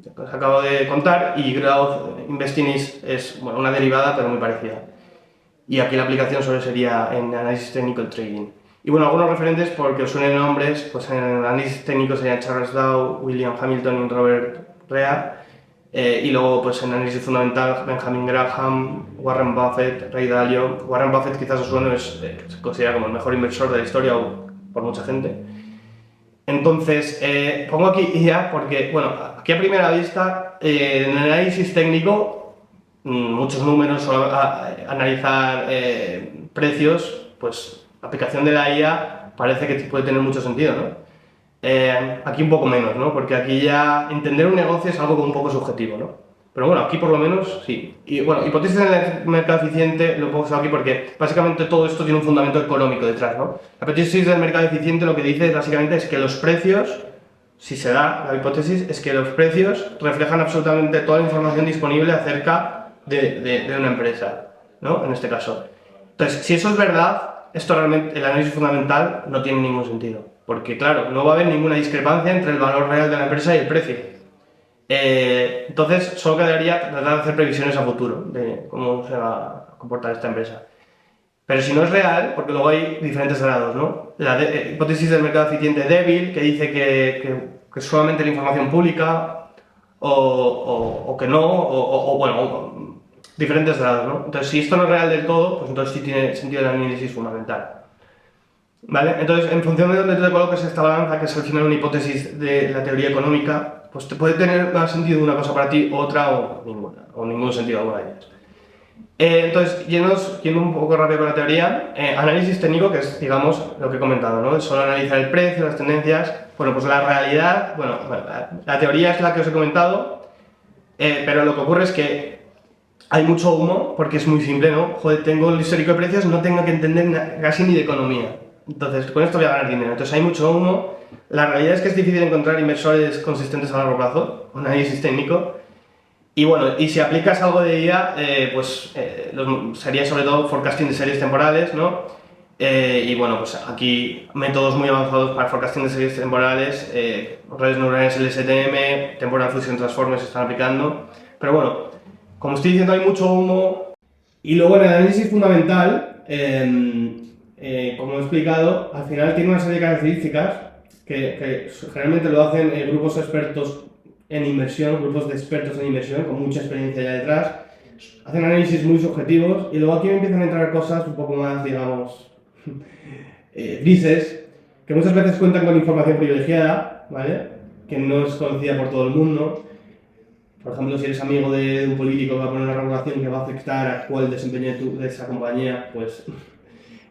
que os acabo de contar, y Growth Investing es bueno, una derivada, pero muy parecida. Y aquí la aplicación solo sería en análisis técnico y trading. Y bueno, algunos referentes, porque os suenen nombres, pues en análisis técnico serían Charles Dow, William Hamilton y Robert Rea. Y luego, pues en análisis fundamental, Benjamin Graham, Warren Buffett, Ray Dalio. Warren Buffett quizás os suene, se considera como el mejor inversor de la historia por mucha gente. Entonces, pongo aquí IA porque, bueno, aquí a primera vista, en el análisis técnico, muchos números, solo analizar precios, pues la aplicación de la IA parece que puede tener mucho sentido, ¿no? Aquí un poco menos, ¿no? Porque aquí ya entender un negocio es algo como un poco subjetivo, ¿no? Pero bueno, aquí por lo menos sí. Y bueno, hipótesis del mercado eficiente lo pongo aquí porque básicamente todo esto tiene un fundamento económico detrás, ¿no? La hipótesis del mercado eficiente lo que dice básicamente es que los precios, si se da la hipótesis, es que los precios reflejan absolutamente toda la información disponible acerca de una empresa, ¿no? En este caso. Entonces, si eso es verdad, esto realmente, el análisis fundamental no tiene ningún sentido. Porque claro, no va a haber ninguna discrepancia entre el valor real de la empresa y el precio. Entonces, solo quedaría tratar de hacer previsiones a futuro de cómo se va a comportar esta empresa. Pero si no es real, porque luego hay diferentes grados, ¿no? La hipótesis del mercado eficiente débil, que dice que solamente la información pública, o que no, bueno, diferentes grados, ¿no? Entonces, si esto no es real del todo, pues entonces sí tiene sentido el análisis fundamental. ¿Vale? Entonces, en función de dónde te coloques esta balanza, que es al final una hipótesis de la teoría económica, pues te puede tener más sentido una cosa para ti, otra o ninguna, o ningún sentido alguna de ellas. Entonces, yendo un poco rápido con la teoría, análisis técnico, que es, digamos, lo que he comentado, ¿no? Es solo analizar el precio, las tendencias. Bueno, pues la realidad, bueno, la teoría es la que os he comentado, pero lo que ocurre es que hay mucho humo, porque es muy simple, ¿no? Joder, tengo el histórico de precios, no tengo que entender casi ni de economía. Entonces, con esto voy a ganar dinero. Entonces, hay mucho humo. La realidad es que es difícil encontrar inversores consistentes a largo plazo, un análisis técnico. Y bueno, y si aplicas algo de IA, sería sobre todo forecasting de series temporales, ¿no? Y bueno, pues aquí métodos muy avanzados para forecasting de series temporales, redes neuronales LSTM, Temporal Fusion Transformers se están aplicando. Pero bueno, como estoy diciendo, hay mucho humo. Y luego en el análisis fundamental, como he explicado, al final tiene una serie de características que generalmente lo hacen grupos expertos en inversión, grupos de expertos en inversión con mucha experiencia ya detrás, hacen análisis muy subjetivos y luego aquí empiezan a entrar cosas un poco más, digamos, grises, que muchas veces cuentan con información privilegiada, ¿vale? Que no es conocida por todo el mundo. Por ejemplo, si eres amigo de un político que va a poner una regulación que va a afectar a cuál desempeño de esa compañía, pues...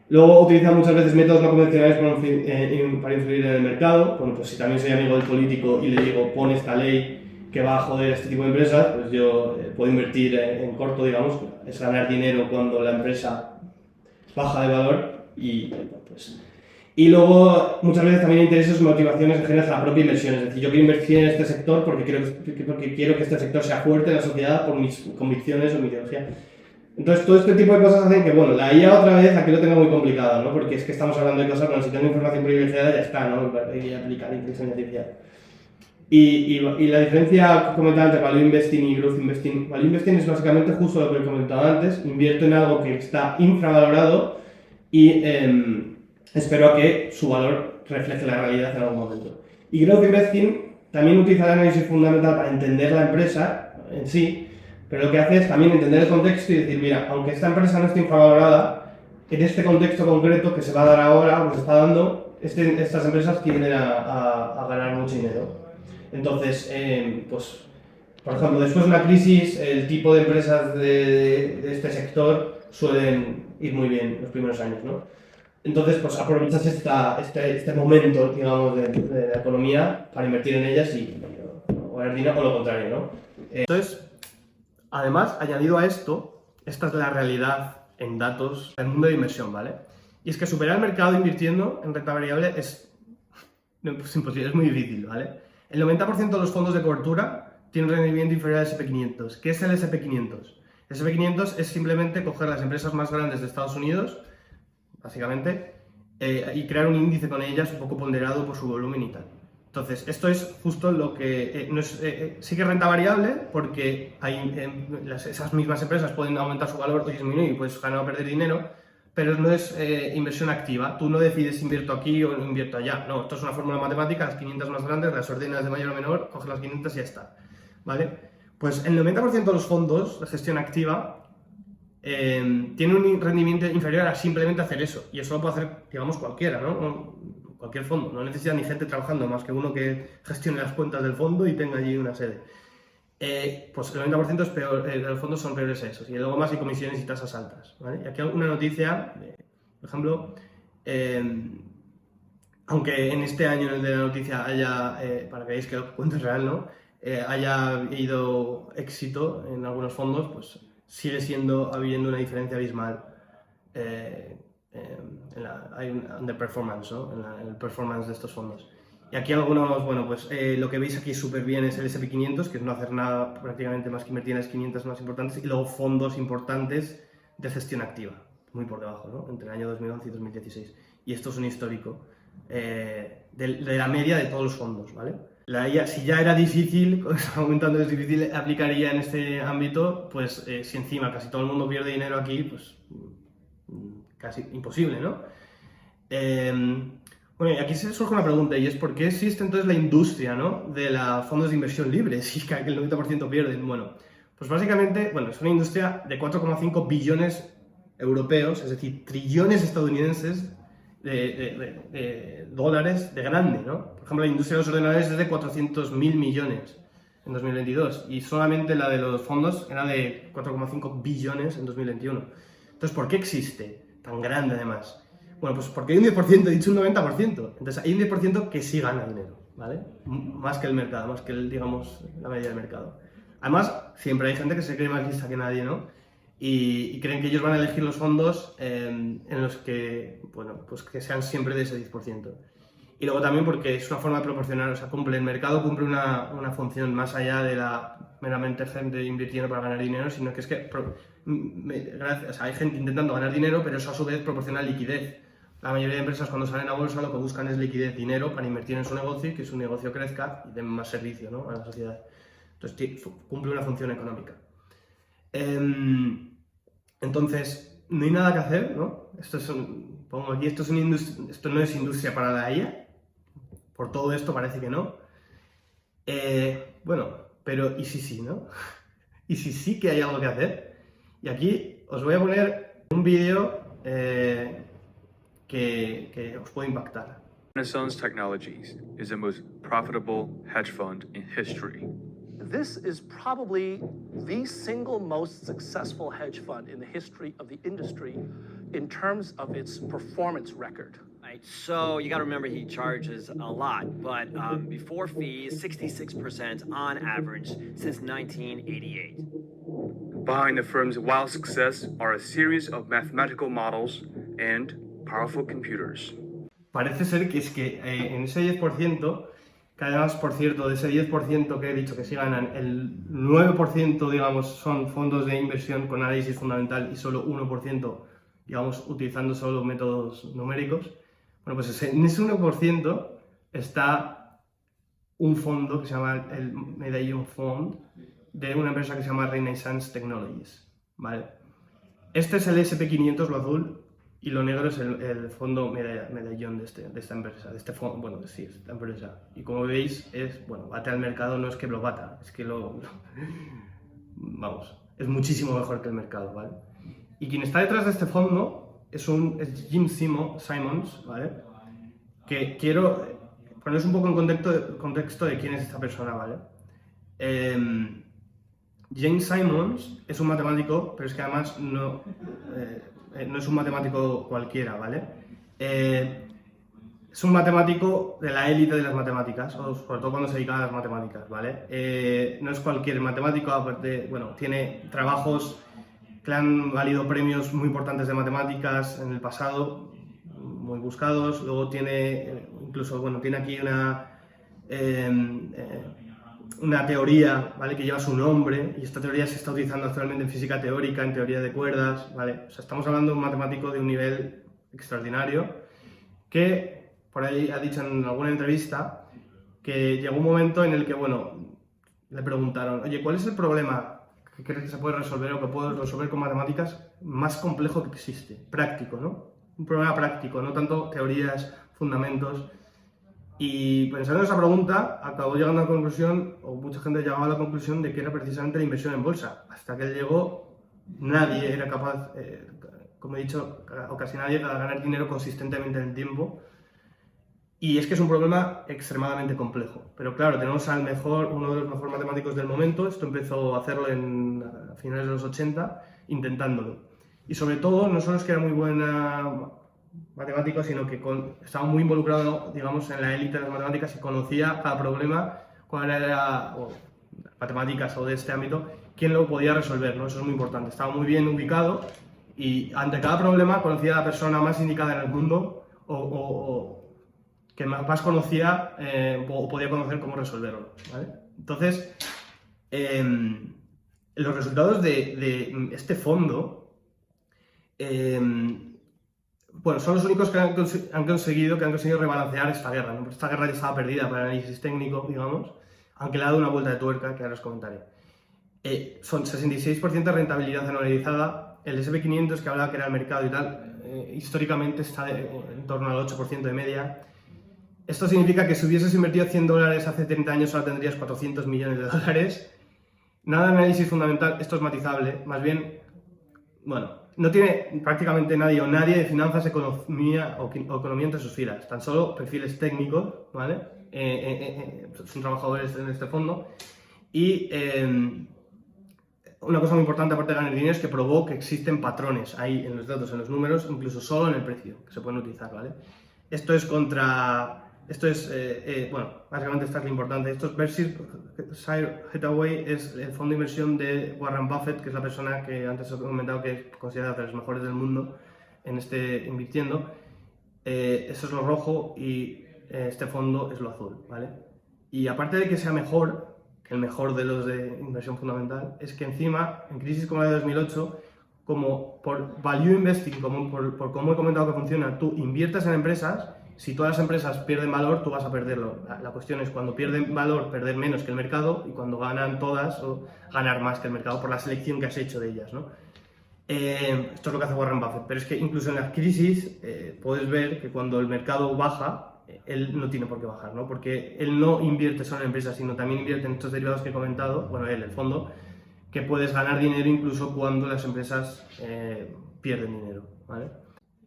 Luego utilizan muchas veces métodos no convencionales para influir en el mercado. Bueno, pues si también soy amigo del político y le digo, pon esta ley que va a joder a este tipo de empresas, pues yo puedo invertir en corto, digamos, es ganar dinero cuando la empresa baja de valor y pues... Y luego, muchas veces también hay intereses o motivaciones ajenas a la propia inversión. Es decir, yo quiero invertir en este sector porque quiero que este sector sea fuerte en la sociedad por mis convicciones o mi ideología. Entonces, todo este tipo de cosas hacen que, bueno, la IA otra vez aquí lo tengo muy complicado, ¿no? Porque es que estamos hablando de cosas, bueno, si tengo información privilegiada ya está, ¿no? Y aplicar inteligencia artificial. Y la diferencia que comentaba entre Value Investing y Growth Investing. Value Investing es básicamente justo lo que he comentado antes, invierto en algo que está infravalorado y espero a que su valor refleje la realidad en algún momento. Y Growth Investing también utiliza el análisis fundamental para entender la empresa en sí, pero lo que hace es también entender el contexto y decir, mira, aunque esta empresa no esté infravalorada, en este contexto concreto que se va a dar ahora, o que se está dando, estas empresas tienden a ganar mucho dinero. Entonces, pues, por ejemplo, después de una crisis, el tipo de empresas de este sector suelen ir muy bien los primeros años, ¿no? Entonces, pues aprovechas este momento, digamos, de la economía para invertir en ellas y ganar dinero, o lo contrario, ¿no? Entonces, además, añadido a esto, esta es la realidad en datos del mundo de inversión, ¿vale? Y es que superar el mercado invirtiendo en renta variable es imposible, es muy difícil, ¿vale? El 90% de los fondos de cobertura tienen un rendimiento inferior al SP500. ¿Qué es el SP500? El SP500 es simplemente coger las empresas más grandes de Estados Unidos, básicamente, y crear un índice con ellas un poco ponderado por su volumen y tal. Entonces, esto es justo lo que no es, sí que es renta variable, porque esas mismas empresas pueden aumentar su valor o disminuir y puedes ganar o perder dinero, pero no es inversión activa. Tú no decides invierto aquí o invierto allá. No, esto es una fórmula matemática, las 500 más grandes, las ordenas de mayor a menor, coges las 500 y ya está. ¿Vale? Pues el 90% de los fondos de gestión activa tiene un rendimiento inferior a simplemente hacer eso. Y eso lo puede hacer, digamos, cualquiera, ¿no? Cualquier fondo. No necesita ni gente trabajando, más que uno que gestione las cuentas del fondo y tenga allí una sede. Pues el 90% es peor, los fondos son peores a esos. Y luego más hay comisiones y tasas altas. ¿Vale? Y aquí una noticia, por ejemplo, aunque en este año en el de la noticia haya, para que veáis que el cuento es real, ¿no? Haya habido éxito en algunos fondos, pues sigue habiendo una diferencia abismal. Hay un underperformance, ¿no? En el performance de estos fondos. Y aquí algunos, bueno, pues lo que veis aquí súper bien es el S&P 500, que es no hacer nada prácticamente más que invertir en las 500 más importantes, y luego fondos importantes de gestión activa, muy por debajo, ¿no? Entre el año 2011 y 2016. Y esto es un histórico de la media de todos los fondos, ¿vale? Si ya era difícil, aumentando es difícil aplicar IA en este ámbito, pues si encima casi todo el mundo pierde dinero aquí, pues casi imposible, ¿no? Bueno, y aquí se surge una pregunta, y es ¿por qué existe entonces la industria, ¿no? De los fondos de inversión libres y que el 90% pierden? Bueno, pues básicamente, bueno, es una industria de 4,5 billones europeos, es decir, trillones estadounidenses de dólares de grande, ¿no? Por ejemplo, la industria de los ordenadores es de 400.000 millones en 2022 y solamente la de los fondos era de 4,5 billones en 2021. Entonces, ¿por qué existe tan grande además? Bueno, pues porque hay un 10%, he dicho un 90%. Entonces hay un 10% que sí gana dinero, ¿vale? Más que el mercado, más que digamos, la media del mercado. Además, siempre hay gente que se cree más lista que nadie, ¿no? Y creen que ellos van a elegir los fondos en los que, bueno, pues que sean siempre de ese 10%. Y luego también porque es una forma de proporcionar, o sea, el mercado cumple una función más allá de la meramente gente invirtiendo para ganar dinero, sino que es que o sea, hay gente intentando ganar dinero, pero eso a su vez proporciona liquidez. La mayoría de empresas cuando salen a bolsa lo que buscan es liquidez, dinero para invertir en su negocio y que su negocio crezca y den más servicio, ¿no? A la sociedad. Entonces cumple una función económica. Entonces, no hay nada que hacer, ¿no? Pongo aquí, esto no es industria para la IA. Por todo esto parece que no. Bueno, pero ¿y si sí, no? ¿Y si sí que hay algo que hacer? Y aquí os voy a poner un vídeo que os puede impactar. Renaissance Technologies is the most profitable hedge fund in history. This is probably the single most successful hedge fund in the history of the industry in terms of its performance record. Right, so you got to remember he charges a lot, but before fees, 66% on average since 1988. Behind the firm's wild success are a series of mathematical models and powerful computers. Parece ser que es que en ese 10%, que además, por cierto, de ese 10% que he dicho que sí ganan, el 9%, digamos, son fondos de inversión con análisis fundamental y solo 1%, digamos, utilizando solo métodos numéricos. Bueno, pues en ese 1% está un fondo que se llama el Medallion Fund de una empresa que se llama Renaissance Technologies, ¿vale? Este es el S&P 500, lo azul, y lo negro es el fondo medallón de esta empresa, de este fondo, bueno, sí, esta empresa. Y como veis, bate al mercado, no es que lo bata, es que vamos, es muchísimo mejor que el mercado, ¿vale? Y quien está detrás de este fondo es Jim Simons, ¿vale? Que quiero poneros un poco en contexto de quién es esta persona, ¿vale? James Simons es un matemático, pero es que además no es un matemático cualquiera, ¿vale? Es un matemático de la élite de las matemáticas, o sobre todo cuando se dedica a las matemáticas, ¿vale? No es cualquier matemático, aparte, bueno, tiene trabajos que han valido premios muy importantes de matemáticas en el pasado, muy buscados. Luego tiene, incluso, bueno, tiene aquí una teoría, ¿vale?, que lleva su nombre, y esta teoría se está utilizando actualmente en física teórica, en teoría de cuerdas, ¿vale? O sea, estamos hablando de un matemático de un nivel extraordinario que, por ahí ha dicho en alguna entrevista, que llegó un momento en el que, bueno, le preguntaron, oye, ¿cuál es el problema que crees que se puede resolver o que puedes resolver con matemáticas más complejo que existe? Práctico, ¿no? Un problema práctico, no tanto teorías, fundamentos. Y pensando en esa pregunta, acabó llegando a la conclusión, o mucha gente llegaba a la conclusión de que era precisamente la inversión en bolsa. Hasta que él llegó, nadie era capaz, como he dicho, o casi nadie, de ganar dinero consistentemente en el tiempo. Y es que es un problema extremadamente complejo. Pero claro, tenemos al uno de los mejores matemáticos del momento, esto empezó a hacerlo a finales de los 80, intentándolo. Y sobre todo, no solo es que era muy buena matemático, sino que estaba muy involucrado, digamos, en la élite de las matemáticas y conocía cada problema, cuál era, o matemáticas o de este ámbito, quién lo podía resolver, ¿no? Eso es muy importante. Estaba muy bien ubicado y ante cada problema conocía a la persona más indicada en el mundo o que más conocía o podía conocer cómo resolverlo, ¿vale? Entonces, los resultados de este fondo bueno, son los únicos que han conseguido rebalancear esta guerra, ¿no? Esta guerra ya estaba perdida para el análisis técnico, digamos, aunque le ha dado una vuelta de tuerca que ahora os comentaré. Son 66% de rentabilidad anualizada, el S&P 500 que hablaba que era el mercado y tal, históricamente está en torno al 8% de media. Esto significa que si hubieses invertido $100 hace 30 años ahora tendrías 400 millones de dólares. Nada de análisis fundamental, esto es matizable, más bien, bueno, no tiene prácticamente nadie o nadie de finanzas, economía o economía entre sus filas, tan solo perfiles técnicos, ¿vale? Son trabajadores en este fondo. Y una cosa muy importante, aparte de ganar dinero, es que probó que existen patrones ahí en los datos, en los números, incluso solo en el precio, que se pueden utilizar, ¿vale? Bueno, básicamente esta es lo importante. Esto es Berkshire Hathaway, es el fondo de inversión de Warren Buffett, que es la persona que antes os he comentado que es considerada de los mejores del mundo en invirtiendo. Eso es lo rojo y este fondo es lo azul, ¿vale? Y aparte de que sea mejor que el mejor de los de inversión fundamental, es que encima, en crisis como la de 2008, como por value investing, como por cómo he comentado que funciona, tú inviertes en empresas. Si todas las empresas pierden valor, tú vas a perderlo. La cuestión es cuando pierden valor, perder menos que el mercado, y cuando ganan todas, o ganar más que el mercado por la selección que has hecho de ellas, ¿no? Esto es lo que hace Warren Buffett. Pero es que incluso en las crisis puedes ver que cuando el mercado baja, él no tiene por qué bajar, ¿no? Porque él no invierte solo en empresas, sino también invierte en estos derivados que he comentado, bueno, el fondo, que puedes ganar dinero incluso cuando las empresas pierden dinero, ¿vale?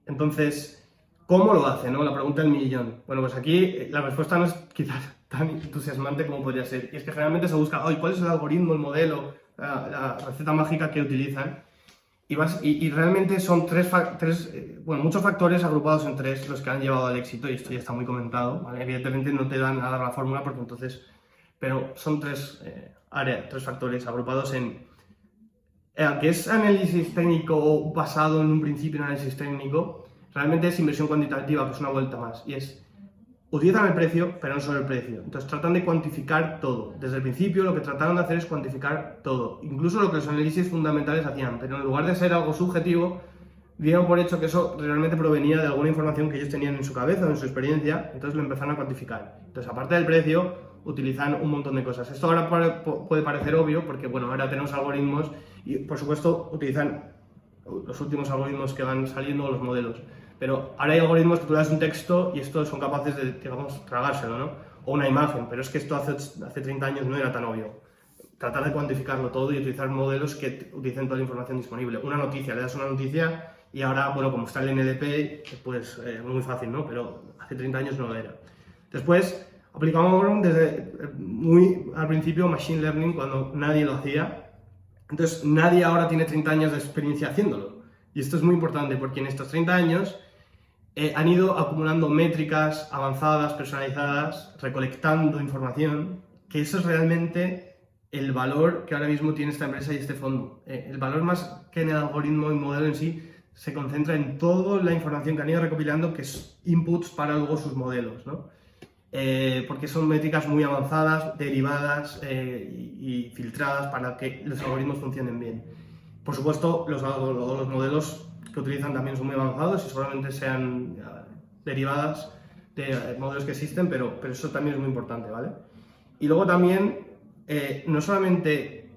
Entonces, ¿cómo lo hace, no? La pregunta del millón. Bueno, pues aquí la respuesta no es quizás tan entusiasmante como podría ser. Y es que generalmente se busca, ¿cuál es el algoritmo, el modelo, la receta mágica que utilizan? Y realmente son muchos factores agrupados en tres los que han llevado al éxito, y esto ya está muy comentado, ¿vale? Evidentemente no te dan a dar la fórmula porque entonces... Pero son tres factores agrupados en... Aunque es análisis técnico basado en un principio en análisis técnico, realmente es inversión cuantitativa, que es una vuelta más, y es, utilizan el precio, pero no solo el precio. Entonces tratan de cuantificar todo. Desde el principio lo que trataron de hacer es cuantificar todo, incluso lo que los análisis fundamentales hacían, pero en lugar de ser algo subjetivo, dieron por hecho que eso realmente provenía de alguna información que ellos tenían en su cabeza o en su experiencia, entonces lo empezaron a cuantificar. Entonces, aparte del precio, utilizan un montón de cosas. Esto ahora puede parecer obvio, porque bueno, ahora tenemos algoritmos y por supuesto utilizan los últimos algoritmos que van saliendo, los modelos. Pero ahora hay algoritmos que tú das un texto y estos son capaces de, digamos, tragárselo, ¿no? O una imagen, pero es que esto hace 30 años no era tan obvio. Tratar de cuantificarlo todo y utilizar modelos que utilicen toda la información disponible. Una noticia, le das una noticia y ahora, bueno, como está el NLP, pues muy fácil, ¿no? Pero hace 30 años no lo era. Después, aplicamos desde muy al principio Machine Learning cuando nadie lo hacía. Entonces, nadie ahora tiene 30 años de experiencia haciéndolo. Y esto es muy importante porque en estos 30 años han ido acumulando métricas avanzadas, personalizadas, recolectando información, que eso es realmente el valor que ahora mismo tiene esta empresa y este fondo. El valor más que en el algoritmo y modelo en sí se concentra en toda la información que han ido recopilando, que es inputs para luego sus modelos, ¿no? Porque son métricas muy avanzadas, derivadas y filtradas para que los algoritmos funcionen bien. Por supuesto, los modelos que utilizan también son muy avanzados y solamente sean derivadas, de modelos que existen, pero eso también es muy importante, ¿vale? Y luego también, no solamente,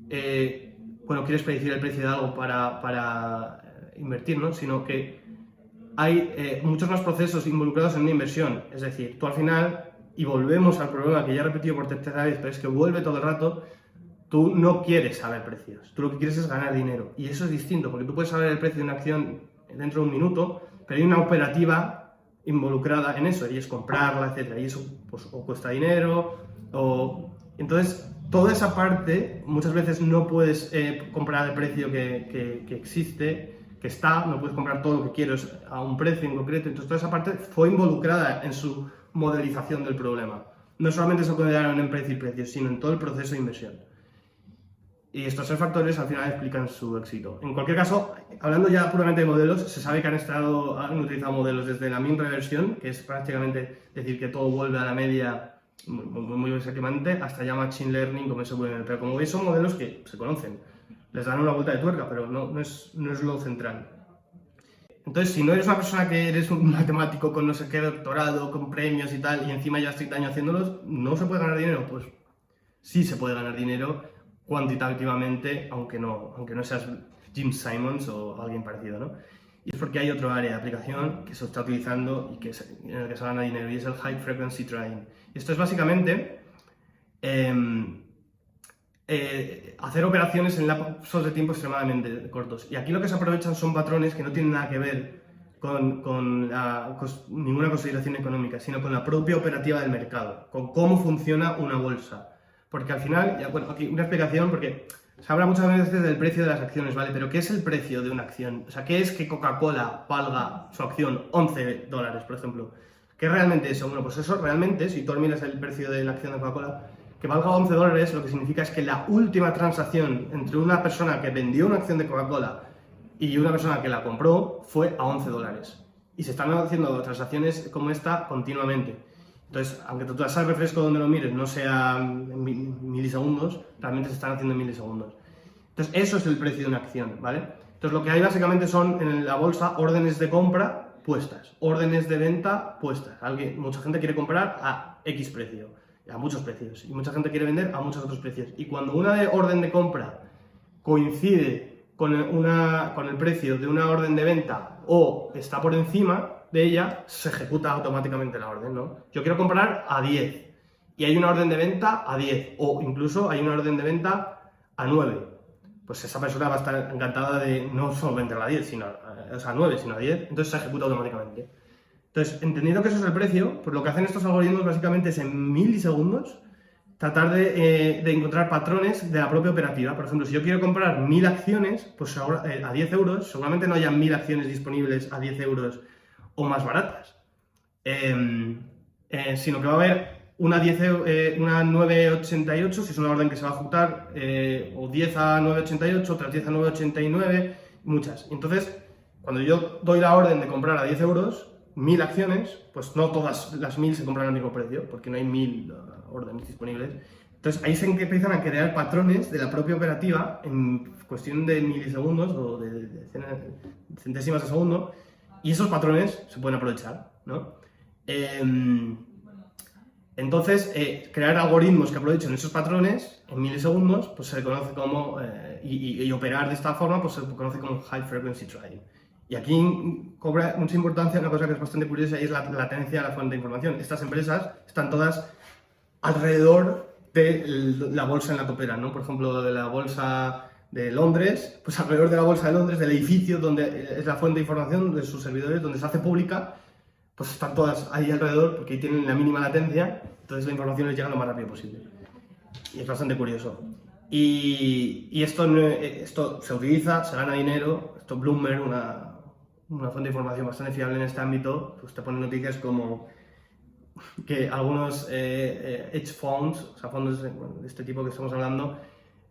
quieres predecir el precio de algo para invertir, ¿no? Sino que hay muchos más procesos involucrados en una inversión. Es decir, tú al final, y volvemos al problema que ya he repetido por tercera vez, pero es que vuelve todo el rato, tú no quieres saber precios, tú lo que quieres es ganar dinero. Y eso es distinto, porque tú puedes saber el precio de una acción dentro de un minuto, pero hay una operativa involucrada en eso, y es comprarla, etc. Y eso pues, o cuesta dinero, o... Entonces, toda esa parte, muchas veces no puedes comprar el precio que existe, que está, no puedes comprar todo lo que quieres a un precio en concreto. Entonces, toda esa parte fue involucrada en su modelización del problema. No solamente se consideraron en precio y precios, sino en todo el proceso de inversión. Y estos 3 factores al final explican su éxito. En cualquier caso, hablando ya puramente de modelos, se sabe que han utilizado modelos desde la mean reversion, que es prácticamente decir que todo vuelve a la media muy exactamente, hasta ya machine learning, como SVM. Pero como veis, son modelos que se conocen. Les dan una vuelta de tuerca, pero no es lo central. Entonces, si no eres una persona que eres un matemático con no sé qué doctorado, con premios y tal, y encima ya 30 años haciéndolos, ¿no se puede ganar dinero? Pues sí se puede ganar dinero cuantitativamente, aunque no seas Jim Simons o alguien parecido, ¿no? Y es porque hay otro área de aplicación que se está utilizando y en el que se gana dinero, y es el High Frequency Trading. Esto es básicamente hacer operaciones en lapsos de tiempo extremadamente cortos. Y aquí lo que se aprovechan son patrones que no tienen nada que ver con ninguna consideración económica, sino con la propia operativa del mercado, con cómo funciona una bolsa. Porque al final, aquí una explicación, porque se habla muchas veces del precio de las acciones, ¿vale? Pero ¿qué es el precio de una acción? O sea, ¿qué es que Coca-Cola valga su acción $11, por ejemplo? ¿Qué es realmente eso? Bueno, pues eso realmente, si tú miras el precio de la acción de Coca-Cola, que valga $11, lo que significa es que la última transacción entre una persona que vendió una acción de Coca-Cola y una persona que la compró fue a $11. Y se están haciendo transacciones como esta continuamente. Entonces, aunque tu tasa de refresco donde lo mires no sea en milisegundos, realmente se están haciendo en milisegundos. Entonces, eso es el precio de una acción, ¿vale? Entonces, lo que hay básicamente son en la bolsa órdenes de compra puestas, órdenes de venta puestas. Mucha gente quiere comprar a X precio, a muchos precios, y mucha gente quiere vender a muchos otros precios. Y cuando una orden de compra coincide con el precio de una orden de venta o está por encima de ella, se ejecuta automáticamente la orden, ¿no? Yo quiero comprar a 10 y hay una orden de venta a 10, o incluso hay una orden de venta a 9. Pues esa persona va a estar encantada de no solo vender a 10, a 9, sino a 10, entonces se ejecuta automáticamente. Entonces, entendiendo que eso es el precio, pues lo que hacen estos algoritmos básicamente es en milisegundos tratar de encontrar patrones de la propia operativa. Por ejemplo, si yo quiero comprar 1000 acciones, pues ahora, a 10 euros, seguramente no haya 1000 acciones disponibles a 10 euros o más baratas, sino que va a haber una 9,88, si es una orden que se va a ejecutar, o 10 a 9,88, otras 10 a 9,89, muchas. Entonces, cuando yo doy la orden de comprar a 10 euros, 1000 acciones, pues no todas las 1000 se compran al mismo precio, porque no hay 1000 órdenes disponibles. Entonces ahí se empiezan a crear patrones de la propia operativa en cuestión de milisegundos o de centésimas de segundo, y esos patrones se pueden aprovechar, ¿no? Entonces, crear algoritmos que aprovechen esos patrones en milisegundos, pues se le conoce como, y operar de esta forma, pues se conoce como High Frequency Trading. Y aquí cobra mucha importancia una cosa que es bastante curiosa, y es la latencia de la fuente de información. Estas empresas están todas alrededor de la bolsa en la que operan, ¿no? Por ejemplo, de la bolsa de Londres, pues alrededor de la bolsa de Londres, del edificio donde es la fuente de información de sus servidores, donde se hace pública, pues están todas ahí alrededor porque ahí tienen la mínima latencia, entonces la información les llega lo más rápido posible. Y es bastante curioso. Y esto se utiliza, se gana dinero. Esto Bloomberg, una fuente de información bastante fiable en este ámbito, pues te pone noticias como que algunos hedge funds, o sea, fondos de este tipo que estamos hablando,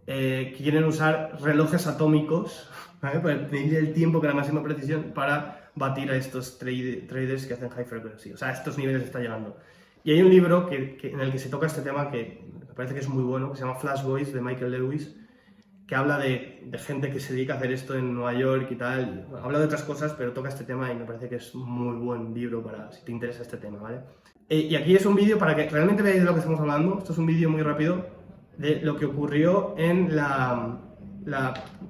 quieren usar relojes atómicos, ¿vale?, para medir el tiempo con la máxima precisión para batir a estos traders que hacen high frequency. O sea, a estos niveles está llegando. Y hay un libro en el que se toca este tema que me parece que es muy bueno, que se llama Flash Boys, de Michael Lewis, que habla de gente que se dedica a hacer esto en Nueva York y tal. Bueno, habla de otras cosas, pero toca este tema y me parece que es un muy buen libro para si te interesa este tema, ¿vale? Y aquí es un vídeo para que realmente veáis de lo que estamos hablando. Esto es un vídeo muy rápido de lo que ocurrió en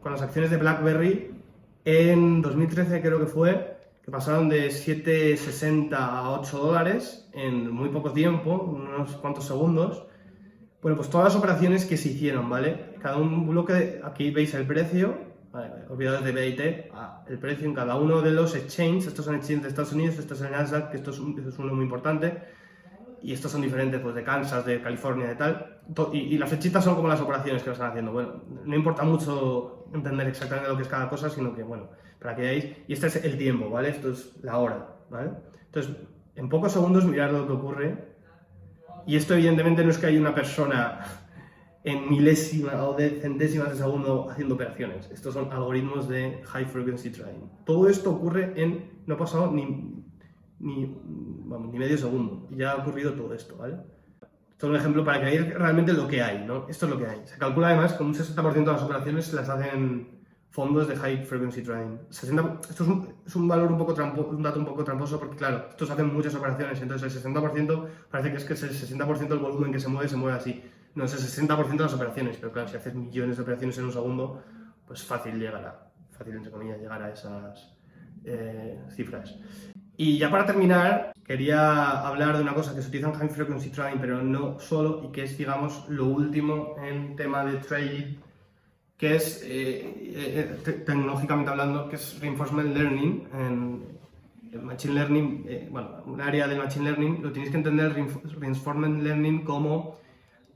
con las acciones de BlackBerry en 2013, creo que fue, que pasaron de 7,60 a $8 en muy poco tiempo, unos cuantos segundos. Bueno, pues todas las operaciones que se hicieron, ¿vale? Cada un bloque, aquí veis el precio, vale, olvidados de BIT, el precio en cada uno de los exchanges. Estos son exchanges de Estados Unidos, esto es el Nasdaq, que esto es uno muy importante, y estos son diferentes, pues de Kansas, de California, de tal, y las flechitas son como las operaciones que lo están haciendo. Bueno, no importa mucho entender exactamente lo que es cada cosa, sino que, bueno, para que veáis, y este es el tiempo, ¿vale? Esto es la hora, ¿vale? Entonces, en pocos segundos mirad lo que ocurre. Y esto evidentemente no es que haya una persona en milésima o de centésimas de segundo haciendo operaciones. Estos son algoritmos de High Frequency Trading. Todo esto ocurre no ha pasado ni medio segundo. Y ya ha ocurrido todo esto, ¿vale? Esto es un ejemplo para que veáis realmente lo que hay, ¿no? Esto es lo que hay. Se calcula además que un 60% de las operaciones se las hacen fondos de High Frequency Trading. Esto es un valor un dato un poco tramposo porque, claro, estos hacen muchas operaciones, entonces el 60% parece que es el 60% del volumen que se mueve así. No es el 60% de las operaciones, pero claro, si haces millones de operaciones en un segundo, pues fácil entre comillas, llegar a esas cifras. Y ya para terminar, quería hablar de una cosa que se utiliza en High Frequency Trading, pero no solo, y que es, digamos, lo último en tema de trading, que es, tecnológicamente hablando, que es Reinforcement Learning. En Machine Learning, bueno, un área de Machine Learning, lo tenéis que entender Reinforcement Learning como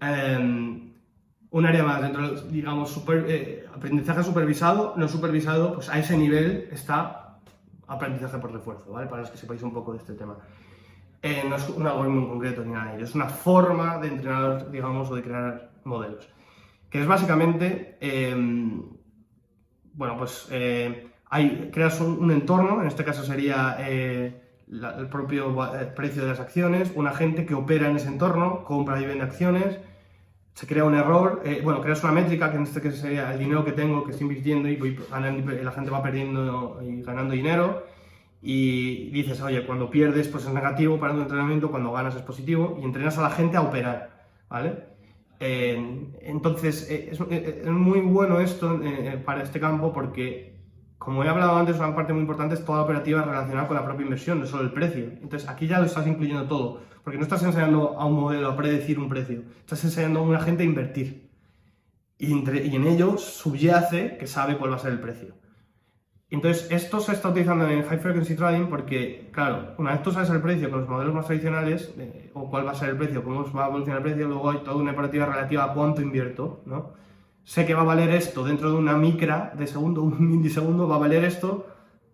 un área más dentro, digamos, aprendizaje supervisado, no supervisado, pues a ese nivel está aprendizaje por refuerzo, ¿vale? Para los que sepáis un poco de este tema. No es un algoritmo en concreto ni nada de ello, es una forma de entrenar, digamos, o de crear modelos. Que es básicamente, bueno, pues creas un entorno, en este caso sería el propio precio de las acciones, un agente que opera en ese entorno, compra y vende acciones, se crea un error, bueno, creas una métrica, que en este caso sería el dinero que tengo, que estoy invirtiendo y la gente va perdiendo y ganando dinero, y dices, oye, cuando pierdes pues es negativo para tu entrenamiento, cuando ganas es positivo, y entrenas a la gente a operar, ¿vale? Entonces, es muy bueno esto para este campo porque, como he hablado antes, una parte muy importante es toda la operativa relacionada con la propia inversión, no solo el precio. Entonces, aquí ya lo estás incluyendo todo, porque no estás enseñando a un modelo a predecir un precio, estás enseñando a un agente a invertir. Y en ello subyace que sabe cuál va a ser el precio. Entonces, esto se está utilizando en High Frequency Trading porque, claro, una vez tú sabes el precio con los modelos más tradicionales, o cuál va a ser el precio, cómo va a evolucionar el precio, luego hay toda una operativa relativa a cuánto invierto, ¿no? Sé que va a valer esto dentro de una micra de segundo, un milisegundo, va a valer esto,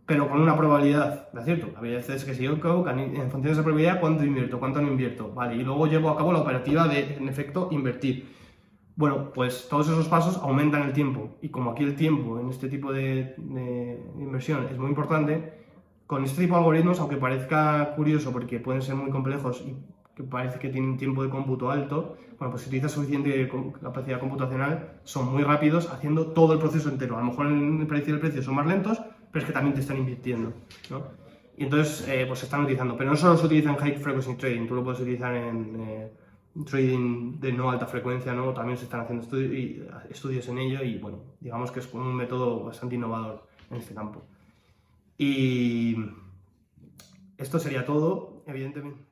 pero con una probabilidad de acierto. A veces que si yo equivoco, en función de esa probabilidad, cuánto invierto, cuánto no invierto, ¿vale? Y luego llevo a cabo la operativa de, en efecto, invertir. Bueno, pues todos esos pasos aumentan el tiempo, y como aquí el tiempo en este tipo de inversión es muy importante, con este tipo de algoritmos, aunque parezca curioso porque pueden ser muy complejos y que parece que tienen un tiempo de cómputo alto, bueno, pues si utilizas suficiente capacidad computacional, son muy rápidos haciendo todo el proceso entero. A lo mejor en el predecir el precio son más lentos, pero es que también te están invirtiendo, ¿no? Y entonces, pues se están utilizando, pero no solo se utiliza en High Frequency Trading, tú lo puedes utilizar en trading de no alta frecuencia, ¿no? También se están haciendo estudios en ello y, bueno, digamos que es un método bastante innovador en este campo. Y esto sería todo, evidentemente.